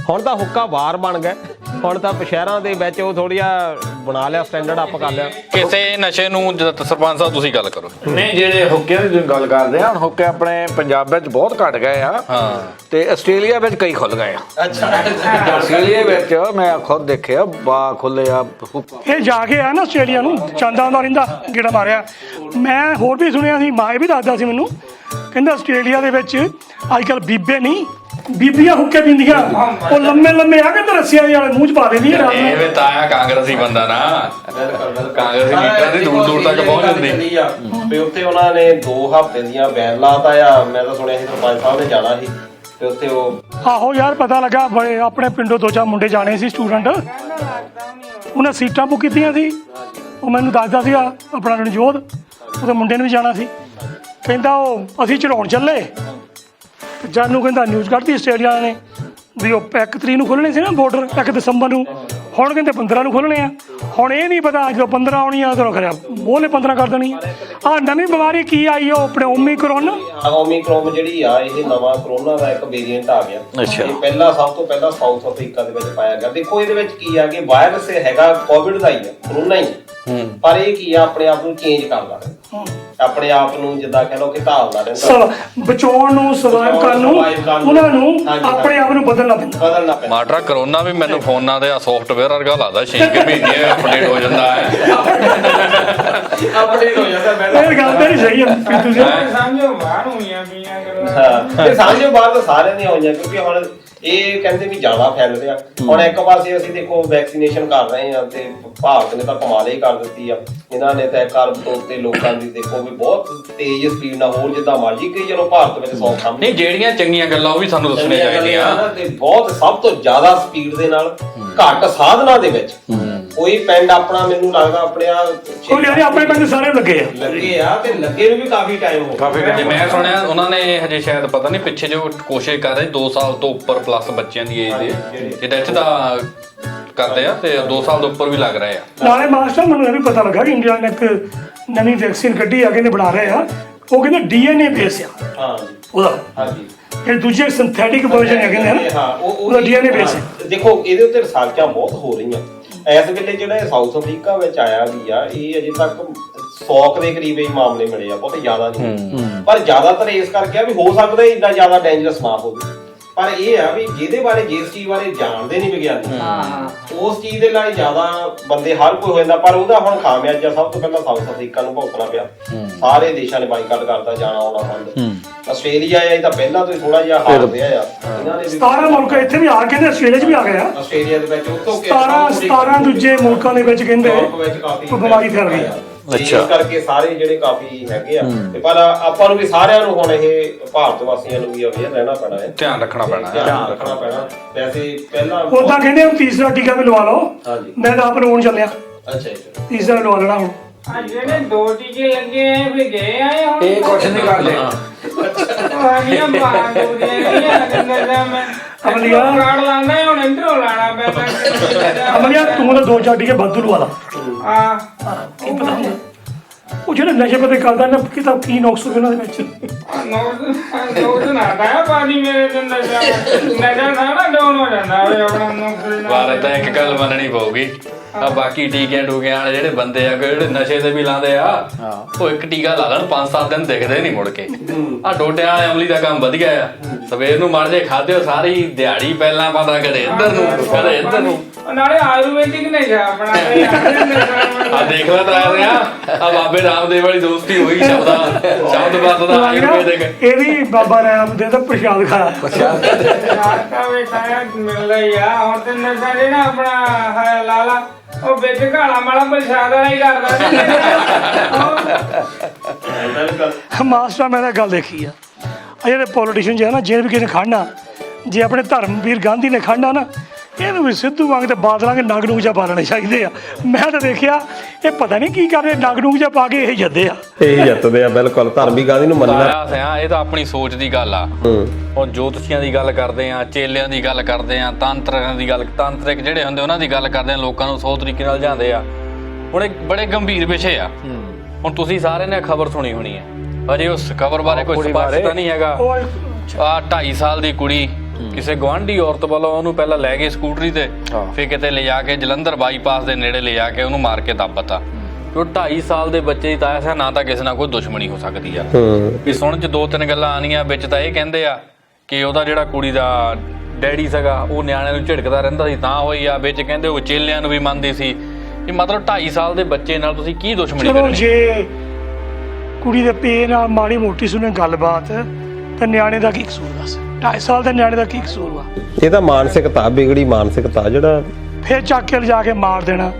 ਹੁਣ ਤਾਂ ਹੁੱਕਾ ਬਾਰ ਬਣ ਗਿਆ। ਹੁਣ ਤਾਂ ਸ਼ਹਿਰਾਂ ਦੇ ਵਿੱਚ ਉਹ ਥੋੜ੍ਹਾ ਜਿਹਾ ਬਣਾ ਲਿਆ, ਸਟੈਂਡਰਡ ਅਪ ਕਰ ਲਿਆ। ਕਿਸੇ ਨਸ਼ੇ ਨੂੰ ਸਰਪੰਚ ਸਾਹਿਬ ਤੁਸੀਂ ਗੱਲ ਕਰੋ। ਨਹੀਂ ਜਿਹੜੇ ਹੁੱਕਿਆਂ ਦੀ ਤੁਸੀਂ ਗੱਲ ਕਰਦੇ ਆ, ਹੁਣ ਹੁੱਕੇ ਆਪਣੇ ਪੰਜਾਬ ਵਿੱਚ ਬਹੁਤ ਘਟ ਗਏ ਆ। ਹਾਂ ਤੇ ਆਸਟ੍ਰੇਲੀਆ ਵਿੱਚ ਕਈ ਖੁੱਲ ਗਏ ਆ। ਅੱਛਾ ਆਸਟ੍ਰੇਲੀਆ ਵਿੱਚ ਮੈਂ ਖੁਦ ਦੇਖਿਆ ਬਾ ਖੁੱਲੇ ਆ। ਇਹ ਜਾ ਕੇ ਆ ਨਾ ਆਸਟ੍ਰੇਲੀਆ ਨੂੰ, ਚਾਂਦਾ ਆਉਂਦਾ ਰਹਿੰਦਾ, ਗੇੜਾ ਮਾਰਿਆ। ਮੈਂ ਹੋਰ ਵੀ ਸੁਣਿਆ ਸੀ, ਮਾਂ ਵੀ ਦੱਸਦਾ ਸੀ ਮੈਨੂੰ, ਕਹਿੰਦਾ ਆਸਟ੍ਰੇਲੀਆ ਦੇ ਵਿੱਚ ਅੱਜ ਕੱਲ੍ਹ ਬੀਬੇ ਨਹੀਂ ਬੀਬੀਆਂ ਹੁੱਕੇ ਪੀਂਦੀਆਂ, ਉਹ ਲੰਮੇ ਆ ਕੇ ਰੱਸੀਆਂ ਵਾਲੇ ਮੂੰਹ 'ਚ ਪਾ ਦਿੰਦੀਆਂ। ਇਹ ਵੀ ਤਾਇਆ ਕਾਂਗਰਸੀ ਬੰਦਾ ਨਾ, ਕਾਂਗਰਸੀ ਲੀਡਰਾਂ ਦੀ ਦੂਰ ਤੱਕ ਪਹੁੰਚ ਜਾਂਦੀ ਆ ਵੀ ਉੱਥੇ ਉਹਨਾਂ ਨੇ 2 ਹਫ਼ਤੇ ਦੀਆਂ ਬੈਨ ਲਾਤਾ ਆ। ਮੈਂ ਤਾਂ ਸੁਣਿਆ ਸੀ ਸਰਪੰਚ ਸਾਹਿਬ ਨੇ ਜਾਣਾ ਸੀ ਤੇ ਉੱਥੇ ਉਹ ਆਹੋ ਯਾਰ ਪਤਾ ਲੱਗਾ, ਬੜੇ ਆਪਣੇ ਪਿੰਡੋਂ 2-4 ਮੁੰਡੇ ਜਾਣੇ ਸੀ ਸਟੂਡੈਂਟ, ਉਹਨਾਂ ਸੀਟਾਂ ਬੁੱਕ ਕੀਤੀਆਂ ਸੀ। ਉਹ ਮੈਨੂੰ ਦੱਸਦਾ ਸੀਗਾ ਆਪਣਾ ਰਣਜੋਤ, ਉਹਦੇ ਮੁੰਡੇ ਨੇ ਵੀ ਜਾਣਾ ਸੀ। ਕਹਿੰਦਾ ਉਹ ਅਸੀਂ ਚੜਾਉਣ ਚੱਲੇ ਤੇ ਜਾਨੂੰ ਕਹਿੰਦਾ ਨਿਊਜ਼ ਕੱਢਤੀ ਆਸਟ੍ਰੇਲੀਆ ਨੇ ਵੀ ਉਹ 1 ਤਰੀਕ ਨੂੰ ਖੁੱਲ੍ਹਣੇ ਸੀ ਨਾ ਬਾਰਡਰ, 1 ਦਸੰਬਰ ਨੂੰ। ਹੁਣ ਕਹਿੰਦੇ 15 ਨੂੰ ਖੋਲਣੇ ਆ। ਹੁਣ ਇਹ ਨਹੀਂ ਪਤਾ ਜਦੋਂ 15 ਆਉਣੀ ਆ ਤਾਂ ਖਰਿਆ ਉਹਨੇ 15 ਕਰ ਦੇਣੀ ਆ। ਆਹ ਨਵੀਂ ਬਿਮਾਰੀ ਕੀ ਆਈ ਉਹ ਆਪਣੇ ਓਮੀਕਰੋਨ। ਓਮੀਕਰੋਨ ਜਿਹੜੀ ਆ ਇਹ ਨਵਾਂ ਕਰੋਨਾ ਦਾ ਇੱਕ ਵੇਰੀਐਂਟ ਆ ਗਿਆ। ਇਹ ਪਹਿਲਾਂ ਸਭ ਤੋਂ ਪਹਿਲਾਂ ਸਾਊਥ ਅਫਰੀਕਾ ਦੇ ਵਿੱਚ ਪਾਇਆ ਗਿਆ। ਦੇਖੋ ਇਹਦੇ ਵਿੱਚ ਕੀ ਆ ਕਿ ਵਾਇਰਸ ਹੈਗਾ ਕੋਵਿਡ ਦਾ ਹੀ ਆ, ਕਰੋਨਾ ਹੀ, ਪਰ ਇਹ ਕੀ ਆ ਆਪਣੇ ਆਪ ਨੂੰ ਚੇਂਜ ਕਰਦਾ ਰਹਿੰਦਾ, ਆਪਣੇ ਆਪ ਨੂੰ ਜਿੱਦਾਂ ਕਹਿ ਲਓ ਕਿ ਢਾਲਦਾ ਰਹਿੰਦਾ, ਬਚਾਉਣ ਨੂੰ ਸਰਵਾਈਵ ਕਰਨ ਨੂੰ ਉਹਨਾਂ ਨੂੰ ਆਪਣੇ ਆਪ ਨੂੰ ਬਦਲਣਾ ਪੈਂਦਾ। ਮਾਟਰਾ ਕਰੋਨਾ ਵੀ ਮੈਨੂੰ ਫੋਨਾਂ ਦੇ ਆ ਸੌਫਟਵੇਅਰ ਵਰਗਾ ਲੱਗਦਾ 6 ਮਹੀਨੇ ਅਪਡੇਟ ਹੋ ਜਾਂਦਾ ਹੈ। ਅਪਡੇਟ ਹੋ ਜਾਂਦਾ ਇਹ ਗੱਲ ਤਾਂ ਨਹੀਂ ਸਹੀ ਹੈ ਕਿ ਤੁਸੀਂ ਸਮਝੋ ਬਾਹਰ ਹੋਈਆਂ ਪਈਆਂ ਗੱਲਾਂ। ਹਾਂ, ਇਹ ਸਮਝੋ ਬਾਹਰ ਤਾਂ ਸਾਰਿਆਂ ਦੀਆਂ ਹੋਈਆਂ, ਕਿਉਂਕਿ ਹੁਣ ਇਹ ਕਹਿੰਦੇ ਵੀ ਜ਼ਿਆਦਾ ਫੈਲ ਰਿਹਾ। ਹੁਣ ਇੱਕ ਪਾਸੇ ਅਸੀਂ ਦੇਖੋ ਵੈਕਸੀਨੇਸ਼ਨ ਕਰ ਰਹੇ ਹਾਂ ਤੇ ਭਾਰਤ ਨੇ ਤਾਂ ਕਮਾਲ ਹੀ ਕਰ ਦਿੱਤੀ ਆ। ਇਹਨਾਂ ਨੇ ਤਾਂ 1 ਅਰਬ ਤੋਂ ਉੱਤੇ ਲੋਕਾਂ ਦੀ ਦੇਖੋ ਵੀ ਬਹੁਤ ਤੇਜ਼ ਸਪੀਡ ਨਾਲ, ਹੋਰ ਜਿੱਦਾਂ ਮਰਜ਼ੀ ਕਹੀ ਚਲੋ ਭਾਰਤ ਵਿੱਚ 100 ਕੰਮ ਨਹੀਂ, ਜਿਹੜੀਆਂ ਚੰਗੀਆਂ ਗੱਲਾਂ ਉਹ ਵੀ ਸਾਨੂੰ ਦੱਸਣੀਆਂ ਚਾਹੀਦੀਆਂ ਤੇ ਬਹੁਤ ਸਭ ਤੋਂ ਜ਼ਿਆਦਾ ਸਪੀਡ ਦੇ ਨਾਲ ਘੱਟ ਸਾਧਨਾਂ ਦੇ ਵਿੱਚ ਕੋਈ ਪਿੰਡ ਆਪਣਾ ਮੈਨੂੰ ਲੱਗਦਾ ਆਪਣੇ ਆ ਕੋਈ ਯਾਰ ਆਪਣੇ ਪਿੰਡ ਸਾਰੇ ਲੱਗੇ ਆ ਤੇ ਲੱਗੇ ਨੂੰ ਵੀ ਕਾਫੀ ਟਾਈਮ ਹੋ ਗਿਆ। ਜੇ ਮੈਂ ਸੁਣਿਆ ਉਹਨਾਂ ਨੇ ਹਜੇ ਸ਼ਾਇਦ ਪਤਾ ਨਹੀਂ ਪਿੱਛੇ ਜੋ ਕੋਸ਼ਿਸ਼ ਕਰ ਰਹੇ 2 ਸਾਲ ਤੋਂ ਉੱਪਰ ਪਲੱਸ ਬੱਚਿਆਂ ਦੀ ਏਜ ਦੇ ਇਹਦੇ ਵਿੱਚ ਤਾਂ ਕਰਦੇ ਆ ਤੇ 2 ਸਾਲ ਤੋਂ ਉੱਪਰ ਵੀ ਲੱਗ ਰਹੇ ਆ। ਨਾਲੇ ਮਾਸਟਰ ਮੈਨੂੰ ਇਹ ਵੀ ਪਤਾ ਲੱਗਾ ਕਿ ਇੰਡੀਆ ਨੇ ਇੱਕ ਨਵੀਂ ਵੈਕਸੀਨ ਕੱਢੀ ਆ, ਕਹਿੰਦੇ ਬਣਾ ਰਹੇ ਆ, ਉਹ ਕਹਿੰਦੇ DNA ਬੇਸ ਆ। ਹਾਂ ਉਹਦਾ ਹਾਂਜੀ, ਇਹ ਦੂਜੇ ਸਿੰਥੈਟਿਕ ਵਰਜਨ ਹੈ ਕਹਿੰਦੇ ਹਾਂ ਉਹਦਾ DNA ਬੇਸ ਹੈ। ਦੇਖੋ ਇਹਦੇ ਉੱਤੇ ਰਿਸਰਚਾਂ ਬਹੁਤ ਹੋ ਰਹੀਆਂ ਇਸ ਵੇਲੇ। ਜਿਹੜਾ ਸਾਊਥ ਅਫਰੀਕਾ ਵਿੱਚ ਆਇਆ ਵੀ ਆ, ਇਹ ਅਜੇ ਤੱਕ 100 ਦੇ ਕਰੀਬ ਇਹ ਮਾਮਲੇ ਮਿਲੇ ਆ, ਬਹੁਤ ਜ਼ਿਆਦਾ ਨਹੀਂ, ਪਰ ਜ਼ਿਆਦਾਤਰ ਇਸ ਕਰਕੇ ਆ ਵੀ ਹੋ ਸਕਦਾ ਇੰਨਾ ਜ਼ਿਆਦਾ ਡੇਂਜਰਸ ਨਾ ਹੋਵੇ। ਪਰ ਇਹ ਆ ਵੀ ਜਿਹਦੇ ਬਾਰੇ ਜਿਸ ਚੀਜ਼ ਬਾਰੇ ਜਾਣਦੇ ਨਹੀਂ ਵਿਗਿਆਨੀ, ਉਸ ਚੀਜ਼ ਦੇ ਲਈ ਜ਼ਿਆਦਾ ਬੰਦੇ ਹਰ ਕੋਈ ਹੋ ਜਾਂਦਾ। ਪਰ ਉਹਦਾ ਹੁਣ ਖਾਮਿਆਜਾ ਸਭ ਤੋਂ ਪਹਿਲਾਂ ਸਾਊਥ ਅਫਰੀਕਾ ਨੂੰ ਭੁਗਤਣਾ ਪਿਆ। ਸਾਰੇ ਦੇਸ਼ਾਂ ਨੇ ਬਾਈਕਾਟ ਕਰਤਾ, ਜਾਣਾ ਆਉਣਾ ਬੰਦ। ਆਸਟ੍ਰੇਲੀਆ ਆ ਇਹ ਤਾਂ ਪਹਿਲਾਂ ਤੋਂ ਹੀ ਥੋੜਾ ਜਿਹਾ ਹਾਰ ਰਿਹਾ ਆ। ਇਹਨਾਂ ਨੇ 17 ਮੁਲਕ ਇੱਥੇ ਵੀ ਆ ਕਹਿੰਦੇ ਆਸਟ੍ਰੇਲੀਆ 'ਚ ਵੀ ਆ ਗਏ ਆ। ਆਸਟ੍ਰੇਲੀਆ ਦੇ ਵਿੱਚ ਉੱਤੋਂ 17 ਦੂਜੇ ਮੁਲਕਾਂ ਦੇ ਵਿੱਚ ਕਹਿੰਦੇ ਬਿਮਾਰੀ ਫੈਲ ਗਈ ਆ। ਇਸ ਕਰਕੇ ਸਾਰੇ ਜਿਹੜੇ ਕਾਫੀ ਹੈਗੇ ਆ ਤੇ ਪਰ ਆਪਾਂ ਨੂੰ ਵੀ ਸਾਰਿਆਂ ਨੂੰ ਹੁਣ ਇਹ ਭਾਰਤ ਵਾਸੀਆਂ ਨੂੰ ਵੀ ਅਵੇਅਰ ਰਹਿਣਾ ਪੈਣਾ ਹੈ, ਧਿਆਨ ਰੱਖਣਾ ਪੈਣਾ। ਵੈਸੇ ਪਹਿਲਾਂ ਉਦਾਂ ਕਹਿੰਦੇ ਹੁਣ ਤੀਸਰਾ ਟੀਕਾ ਵੀ ਲਵਾ ਲਓ। ਹਾਂਜੀ, ਮੈਂ ਤਾਂ ਆਪ ਲਵਾਉਣ ਚੱਲਿਆ, ਅੱਛਾ ਜੀ, ਤੀਸਰਾ ਲਵਾ ਲੈਣਾ ਹੁਣ। ਜਿਹੜੇ 2 ਟੀਕੇ ਲੱਗੇ ਆ ਵੀ ਗਏ ਆਏ ਹੁਣ ਇਹ ਕੁਛ ਨਹੀਂ ਕਰਦੇ। ਆਗੀਆਂ ਬਾਹਰ ਦੋਦੀਆਂ ਮੈਂ ਅਮਲੀਆ ਕਾਰਡ ਲਾਣਾ ਹੁਣ ਇੰਟਰੋ ਲਾਣਾ ਪੈਂਦਾ। ਅਮਲੀਆ ਤੂੰ ਤਾਂ 2-4 ਟੀਕੇ ਵਾਧੂ ਲਵਾ ਲਾ। ਆ ਕੀ ਪਤਾ ਹੁੰਦਾ ਉਹ ਜਿਹੜੇ ਨਸ਼ੇ ਪਤੇ ਕਰਦਾ ਨਾ ਕਿਤਾਬ ਕੀ ਨੁਕਸ ਉਹਨਾਂ ਦੇ ਵਿੱਚ। ਨੋਟ ਨਾ ਆਇਆ ਪਾਣੀ ਮੇਰੇ ਤੇ ਨਜ਼ਰ ਸਾਰਾ ਡਾਊਨ ਹੋ ਜਾਂਦਾ ਵੇ ਆਪਣਾ ਨੌਕਰੀ ਬਾਰੇ ਤਾਂ ਇੱਕ ਗੱਲ ਮੰਨਣੀ ਪਊਗੀ, ਆ ਬਾਕੀ ਟੀਕਿਆਂ ਟੂਕਿਆਂ ਵਾਲੇ ਜਿਹੜੇ ਬੰਦੇ ਆ ਜਿਹੜੇ ਨਸ਼ੇ ਤੇ ਵੀ ਲਾਉਂਦੇ ਆ, ਉਹ ਇੱਕ ਟੀਕਾ ਲਾ ਲੈਣ 5-7 ਦਿਨ ਦਿਖਦੇ ਨਹੀਂ ਮੁੜ ਕੇ। ਆ ਡੋਡਿਆਂ ਵਾਲੇ ਅਮਲੀ ਦਾ ਕੰਮ ਵਧੀਆ ਆ, ਸਵੇਰ ਨੂੰ ਮੜ ਜੇ ਖਾਦੇ ਸਾਰੀ ਦਿਹਾੜੀ ਪਹਿਲਾਂ ਪਾਦਾ ਕਦੇ ਇੱਧਰ ਨੂੰ ਕਦੇ ਇੱਧਰ ਨੂੰ। ਨਾਲੇ ਆਯੁਰਵੈਦਿਕ ਨੇ ਜਾ ਆਪਣਾ ਆ ਦੇਖ ਲੈ ਤਾਂ ਆ ਬਾਬੇ ਰਾਮਦੇਵ ਵਾਲੀ ਦੋਸਤੀ ਹੋਈ ਸ਼ਬਦ ਵਰਤਦਾ ਆਯੁਰਵੈਦਿਕ। ਇਹ ਵੀ ਬਾਬਾ ਰਾਮਦੇਵ ਦਾ ਪ੍ਰਸ਼ਾਦ ਖਾਇਆ। ਆਟਾ ਵੇ ਖਾਇਆ ਮਿਲਦਾ ਹੀ ਆ। ਹੁਣ ਤੇ ਨਸ਼ਾ ਜਿਹੜਾ ਆਪਣਾ ਹੈ ਲਾਲਾ ਉਹ ਵਿੱਚ ਘਾਲਾ ਮਾਲਾ ਪ੍ਰਸ਼ਾਦ ਵਾਲਾ ਹੀ ਕਰਦਾ। ਮਾਸਟਰ ਮੈਂ ਤਾਂ ਗੱਲ ਦੇਖੀ ਆ, ਜਿਹੜੇ ਪੋਲੀਟੀਸ਼ੀਅਨ ਜੇ ਨਾ ਜੇ ਵੀ ਕਿਸੇ ਨੇ ਖੜਨਾ, ਜੇ ਆਪਣੇ ਧਰਮਵੀਰ ਗਾਂਧੀ ਨੇ ਖੜਨਾ ਨਾ, ਇਹਨੂੰ ਵੀ ਸਿੱਧੂ ਵਾਂਗ ਤੇ ਬਾਦਲਾਂ ਕੇ ਨਗ ਨੂਗ ਜਾ ਪਾ ਲੈਣੇ ਚਾਹੀਦੇ ਆ। ਮੈਂ ਤਾਂ ਦੇਖਿਆ ਇਹ ਪਤਾ ਨਹੀਂ ਕੀ ਕਰਦੇ, ਨਗ ਨੂਗ ਜਾ ਪਾ ਕੇ ਇਹ ਜਿੱਤਦੇ ਆ। ਇਹ ਜਿੱਤਦੇ ਆ ਬਿਲਕੁਲ। ਧਰਮੀ ਗਾਂਧੀ ਨੂੰ ਮੰਨਣਾ ਇਹ ਤਾਂ ਆਪਣੀ ਸੋਚ ਦੀ ਗੱਲ ਆ। ਹੁਣ ਜੋਤਸ਼ੀਆਂ ਦੀ ਗੱਲ ਕਰਦੇ ਆ, ਚੇਲਿਆਂ ਦੀ ਗੱਲ ਕਰਦੇ ਆ, ਤਾਂਤਰਿਕਾਂ ਦੀ ਗੱਲ, ਤਾਂਤਰਿਕ ਜਿਹੜੇ ਹੁੰਦੇ ਉਹਨਾਂ ਦੀ ਗੱਲ ਕਰਦੇ ਆ, ਲੋਕਾਂ ਨੂੰ 100 ਤਰੀਕੇ ਨਾਲ ਜਾਂਦੇ ਆ। ਹੁਣ ਇਹ ਬੜੇ ਗੰਭੀਰ ਵਿਸ਼ੇ ਆ। ਹੁਣ ਤੁਸੀਂ ਸਾਰਿਆਂ ਨੇ ਖਬਰ ਸੁਣੀ ਹੋਣੀ ਆ, ਅਜੇ ਉਸ ਖਬਰ ਬਾਰੇ ਕੋਈ ਸਪਸ਼ਟਤਾ ਨਹੀਂ ਹੈਗਾ। ਆ 2.5 ਸਾਲ ਦੀ ਕੁੜੀ ਕਿਸੇ ਗੁਆਂਢੀ ਔਰਤ ਵੱਲੋਂ ਉਹਨੂੰ ਪਹਿਲਾਂ ਲੈ ਗਏ ਸਕੂਟਰੀ ਤੇ, ਫਿਰ ਕਿਤੇ ਲਿਜਾ ਕੇ ਜਲੰਧਰ ਬਾਈਪਾਸ ਦੇ ਨੇੜੇ ਲਿਜਾ ਕੇ ਉਹਨੂੰ ਮਾਰ ਕੇ ਦੱਬਤਾ। ਉਹ 2.5 ਸਾਲ ਦੇ ਬੱਚੇ ਦੀ ਤਾਂ ਐਸਾ ਨਾ ਤਾਂ ਕਿਸੇ ਨਾਲ ਕੋਈ ਦੁਸ਼ਮਣੀ ਹੋ ਸਕਦੀ ਆ। ਵੀ ਸੁਣ ਚ 2-3 ਗੱਲਾਂ ਆਣੀਆਂ ਵਿੱਚ ਤਾਂ ਇਹ ਕਹਿੰਦੇ ਆ ਕਿ ਉਹਦਾ ਜਿਹੜਾ ਕੁੜੀ ਦਾ ਡੈਡੀ ਸੀਗਾ ਉਹ ਨਿਆਣਿਆਂ ਨੂੰ ਝਿੜਕਦਾ ਰਹਿੰਦਾ ਸੀ ਤਾਂ ਹੋਈ ਆ। ਵਿੱਚ ਕਹਿੰਦੇ ਉਹ ਚੇਲਿਆਂ ਨੂੰ ਵੀ ਮੰਨਦੀ ਸੀ। ਇਹ ਮਤਲਬ 2.5 ਸਾਲ ਦੇ ਬੱਚੇ ਨਾਲ ਤੁਸੀਂ ਕੀ ਦੁਸ਼ਮਣੀ ਕਰਨੀ? ਜੇ ਕੁੜੀ ਦੇ ਪੇ ਨਾਲ ਮਾੜੀ ਮੋਟੀ ਸੁਣੇ ਗੱਲਬਾਤ ਤੇ ਨਿਆਣੇ ਦਾ ਕੀ ਕਸੂਰ ਦੱਸ? 2.5 ਸਾਲ ਦੇ ਨਿਆਣੇ ਦਾ ਕੀ ਕਸੂਰ ਵਾ? ਇਹ ਤਾਂ ਮਾਨਸਿਕਤਾ, ਵਿਗੜੀ ਮਾਨਸਿਕਤਾ ਜਿਹੜਾ ਫੇਰ ਚੱਕ ਕੇ ਲਿਜਾ ਕੇ ਮਾਰ ਦੇਣਾ।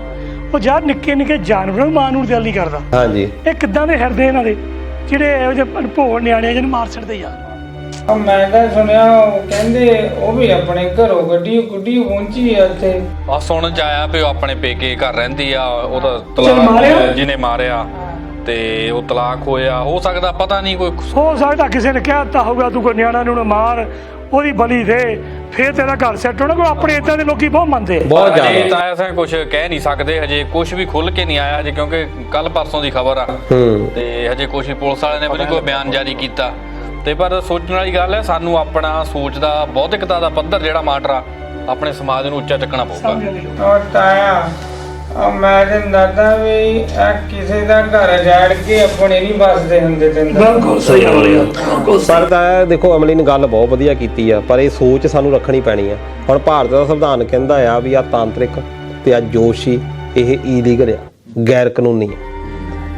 ਉਹ ਯਾਰ ਨਿੱਕੇ ਨਿੱਕੇ ਜਾਨਵਰਾਂ ਨੂੰ ਮਾਰਨ ਨੂੰ ਦਿਲ ਨਹੀਂ ਕਰਦਾ। ਹਾਂਜੀ, ਇਹ ਕਿੱਦਾਂ ਦੇ ਹਿਰਦੇ ਇਹਨਾਂ ਦੇ ਜਿਹੜੇ ਇਹੋ ਜਿਹੇ ਭੋਲ ਨਿਆਣੇ ਜਿਹਨੂੰ ਮਾਰ ਛੱਡਦੇ ਯਾਰ। ਮੈਂ ਤਾਂ ਸੁਣਿਆ ਉਹ ਕਹਿੰਦੇ ਉਹ ਵੀ ਆਪਣੇ ਘਰੋਂ ਗੱਡੀ ਪਹੁੰਚੀ ਆ ਉੱਥੇ। ਆ ਸੁਣਨ ਚ ਆਇਆ ਵੀ ਉਹ ਆਪਣੇ ਪੇਕੇ ਘਰ ਰਹਿੰਦੀ ਆ, ਉਹਦਾ ਮਾਰਿਆ? ਜਿਹਨੇ ਮਾਰਿਆ ਤੇ ਉਹ ਤਲਾਕ ਹੋਇਆ, ਹੋ ਸਕਦਾ ਪਤਾ ਨਹੀਂ ਕੋਈ ਹੋ ਸਕਦਾ ਕਿਸੇ ਨੇ ਕਹਿ ਦਿੱਤਾ ਹੋਊਗਾ ਤੂੰ ਕੋਈ ਨਿਆਣਾ ਨੂੰ ਨਾ ਮਾਰ, ਉਹਦੀ ਬਲੀ ਦੇ, ਫੇਰ ਤੇਰਾ ਘਰ ਸੈੱਟ ਹੋਣਾ। ਕੋਈ ਆਪਣੇ ਇਦਾਂ ਦੇ ਲੋਕੀ ਬਹੁਤ ਮੰਨਦੇ ਆ। ਬਹੁਤ ਹਜੇ ਜ਼ਿਆਦਾ ਤਾਂ ਐਸਾ ਕੁਝ ਕਹਿ ਨਹੀਂ ਸਕਦੇ, ਹਜੇ ਕੁਝ ਵੀ ਖੁੱਲ ਕੇ ਨਹੀਂ ਆਇਆ ਹਜੇ, ਕਿਉਂਕਿ ਕੱਲ ਪਰਸੋਂ ਦੀ ਖਬਰ ਆ ਤੇ ਹਜੇ ਕੁਝ ਪੁਲਿਸ ਵਾਲਿਆਂ ਨੇ ਵੀ ਨਹੀਂ ਕੋਈ ਬਿਆਨ ਜਾਰੀ ਕੀਤਾ। ਤੇ ਪਰ ਸੋਚਣ ਵਾਲੀ ਗੱਲ ਹੈ, ਸਾਨੂੰ ਆਪਣਾ ਸੋਚ ਦਾ ਬੌਧਿਕਤਾ ਦਾ ਪੱਧਰ ਜਿਹੜਾ ਮਾਟਰ ਆ ਆਪਣੇ ਸਮਾਜ ਨੂੰ ਉੱਚਾ ਚੱਕਣਾ ਪਊਗਾ। ਔਰ ਤਾਇਆ ਮੈਂ ਤੈਨੂੰ ਦੱਸਦਾ ਵੀ ਇਹ ਕਿਸੇ ਦਾ ਘਰ ਜਾੜ ਕੇ ਆਪਣੇ ਨਹੀਂ ਬਸਦੇ ਹੁੰਦੇ ਤੈਨੂੰ। ਬਿਲਕੁਲ ਸਹੀ ਹੋ ਰਿਹਾ, ਬਿਲਕੁਲ ਪਰ ਤਾਂ ਦੇਖੋ ਅਮਲੀ ਨੇ ਗੱਲ ਬਹੁਤ ਵਧੀਆ ਕੀਤੀ ਆ, ਪਰ ਇਹ ਸੋਚ ਸਾਨੂੰ ਰੱਖਣੀ ਪੈਣੀ ਆ। ਹੁਣ ਭਾਰਤ ਦਾ ਸੰਵਿਧਾਨ ਕਹਿੰਦਾ ਆ ਵੀ ਆ ਤਾਂਤਰਿਕ ਤੇ ਆ ਜੋਸ਼ੀ ਇਹ ਇਲੀਗਲ ਆ, ਗੈਰ ਕਾਨੂੰਨੀ ਆ।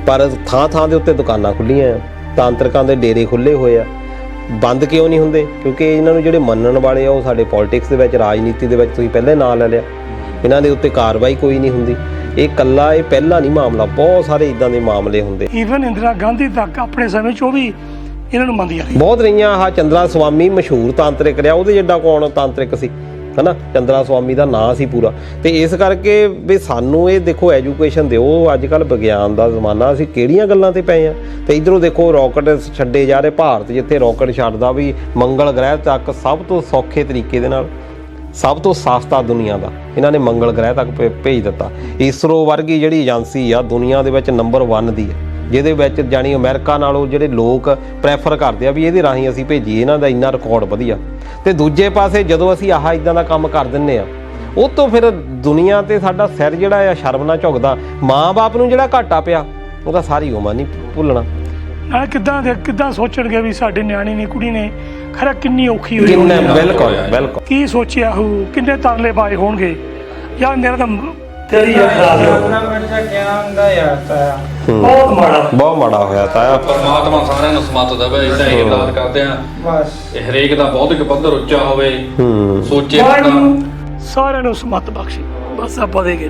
ਪਰ ਥਾਂ ਥਾਂ ਦੇ ਉੱਤੇ ਦੁਕਾਨਾਂ ਖੁੱਲੀਆਂ ਆ, ਤਾਂਤਰਿਕਾਂ ਦੇ ਡੇਰੇ ਖੁੱਲੇ ਹੋਏ ਆ। ਬੰਦ ਕਿਉਂ ਨਹੀਂ ਹੁੰਦੇ? ਕਿਉਂਕਿ ਇਹਨਾਂ ਨੂੰ ਜਿਹੜੇ ਮੰਨਣ ਵਾਲੇ ਆ ਉਹ ਸਾਡੇ ਪੋਲਿਟਿਕਸ ਦੇ ਵਿੱਚ, ਰਾਜਨੀਤੀ ਦੇ ਵਿੱਚ ਤੁਸੀਂ ਪਹਿਲਾਂ ਹੀ ਨਾਂ ਲੈ ਲਿਆ, ਇਹਨਾਂ ਦੇ ਉੱਤੇ ਕਾਰਵਾਈ ਕੋਈ ਨਹੀਂ ਹੁੰਦੀ। ਇਹ ਕੱਲਾ ਇਹ ਪਹਿਲਾ ਨਹੀਂ ਮਾਮਲਾ, ਬਹੁਤ ਸਾਰੇ ਇਦਾਂ ਦੇ ਮਾਮਲੇ ਹੁੰਦੇ। ਈਵਨ ਇੰਦਰਾ ਗਾਂਧੀ ਤੱਕ ਆਪਣੇ ਸਮੇਂ 'ਚ ਉਹ ਵੀ ਇਹਨਾਂ ਨੂੰ ਮੰਨਦੀਆਂ ਰਹੀ। ਬਹੁਤ ਰਹੀਆਂ। ਆਹ ਚੰਦਰਾ ਸਵਾਮੀ ਮਸ਼ਹੂਰ ਤਾਂਤਰਿਕ ਰਿਹਾ, ਉਹਦੇ ਜਿੱਡਾ ਕੌਣ ਤਾਂਤਰਿਕ ਸੀ, ਹਨਾ? ਚੰਦਰਾ ਸਵਾਮੀ ਦਾ ਨਾਂ ਸੀ ਪੂਰਾ। ਤੇ ਇਸ ਕਰਕੇ ਵੀ ਸਾਨੂੰ ਇਹ ਦੇਖੋ ਐਜੂਕੇਸ਼ਨ ਦਿਓ। ਅੱਜ ਕੱਲ੍ਹ ਵਿਗਿਆਨ ਦਾ ਜ਼ਮਾਨਾ, ਅਸੀਂ ਕਿਹੜੀਆਂ ਗੱਲਾਂ ਤੇ ਪਏ ਆ। ਤੇ ਇਧਰੋਂ ਦੇਖੋ ਰੌਕਟ ਛੱਡੇ ਜਾ ਰਹੇ, ਭਾਰਤ ਜਿੱਥੇ ਰੌਕਟ ਛੱਡਦਾ ਵੀ ਮੰਗਲ ਗ੍ਰਹਿ ਤੱਕ ਸਭ ਤੋਂ ਸੌਖੇ ਤਰੀਕੇ ਦੇ ਨਾਲ, ਸਭ ਤੋਂ ਸਸਤਾ ਦੁਨੀਆ ਦਾ ਇਹਨਾਂ ਨੇ ਮੰਗਲ ਗ੍ਰਹਿ ਤੱਕ ਭੇਜ ਦਿੱਤਾ। ਇਸਰੋ ਵਰਗੀ ਜਿਹੜੀ ਏਜੰਸੀ ਆ ਦੁਨੀਆ ਦੇ ਵਿੱਚ ਨੰਬਰ 1 ਦੀ ਹੈ, ਜਿਹਦੇ ਵਿੱਚ ਜਾਣੀ ਅਮਰੀਕਾ ਨਾਲੋਂ ਜਿਹੜੇ ਲੋਕ ਪ੍ਰੈਫਰ ਕਰਦੇ ਆ ਵੀ ਇਹਦੇ ਰਾਹੀਂ ਅਸੀਂ ਭੇਜੀਏ, ਇਹਨਾਂ ਦਾ ਇੰਨਾ ਰਿਕਾਰਡ ਵਧੀਆ। ਤੇ ਦੂਜੇ ਪਾਸੇ ਜਦੋਂ ਅਸੀਂ ਆਹ ਇਦਾਂ ਦਾ ਕੰਮ ਕਰ ਦਿੰਨੇ ਆ, ਉਹ ਤੋਂ ਫਿਰ ਦੁਨੀਆ ਤੇ ਸਾਡਾ ਸਿਰ ਜਿਹੜਾ ਆ ਸ਼ਰਮ ਨਾਲ ਝੁਕਦਾ। ਮਾਂ-ਬਾਪ ਨੂੰ ਜਿਹੜਾ ਘਾਟਾ ਪਿਆ ਉਹਦਾ ਸਾਰੀ ਉਮਰ ਨਹੀਂ ਭੁੱਲਣਾ। ਨਾਲ ਕਿੱਦਾਂ ਸੋਚਣਗੇ ਵੀ ਸਾਡੇ ਨਿਆਣੇ ਨੇ, ਕੁੜੀ ਨੇ ਖਰਾ ਕਿੰਨੀ ਔਖੀ ਹੋਈ ਕਿੰਨੇ ਹੋਣੀ ਆ। ਬਿਲਕੁਲ ਬਿਲਕੁਲ ਕੀ ਸੋਚਿਆ ਹੋ, ਕਿੰਨੇ ਤਰਲੇ ਪਾਏ ਹੋਣਗੇ ਯਾਰ। ਮੇਰਾ ਤਾਂ ਤੇਰੀ ਯਾਰ ਖਰਾਬ ਹੋ ਆਪਣਾ ਬੱਚਾ ਕਿਆ ਹੁੰਦਾ ਯਾਰ ਤਾਇਆ। ਬਹੁਤ ਮਾੜਾ। ਬਹੁਤ ਮਾੜਾ ਹੋਇਆ ਤਾਇਆ। ਪਰਮਾਤਮਾ ਸਾਰਿਆਂ ਨੂੰ ਸਮਤ ਦੇਵੇ, ਇਦਾਂ ਹੀ ਅਰਦਾਸ ਕਰਦੇ ਆ ਬਸ ਇਹ ਹਰੇਕ ਦਾ ਬੌਧਿਕ ਪੱਧਰ ਉੱਚਾ ਹੋਵੇ, ਸੋਚੇ ਵਾਹਿਗੁਰੂ ਸਾਰਿਆਂ ਨੂੰ ਸਮਤ ਬਖਸ਼ੇ। ਬਸ ਆਪਾਂ ਦੇ ਗਏ।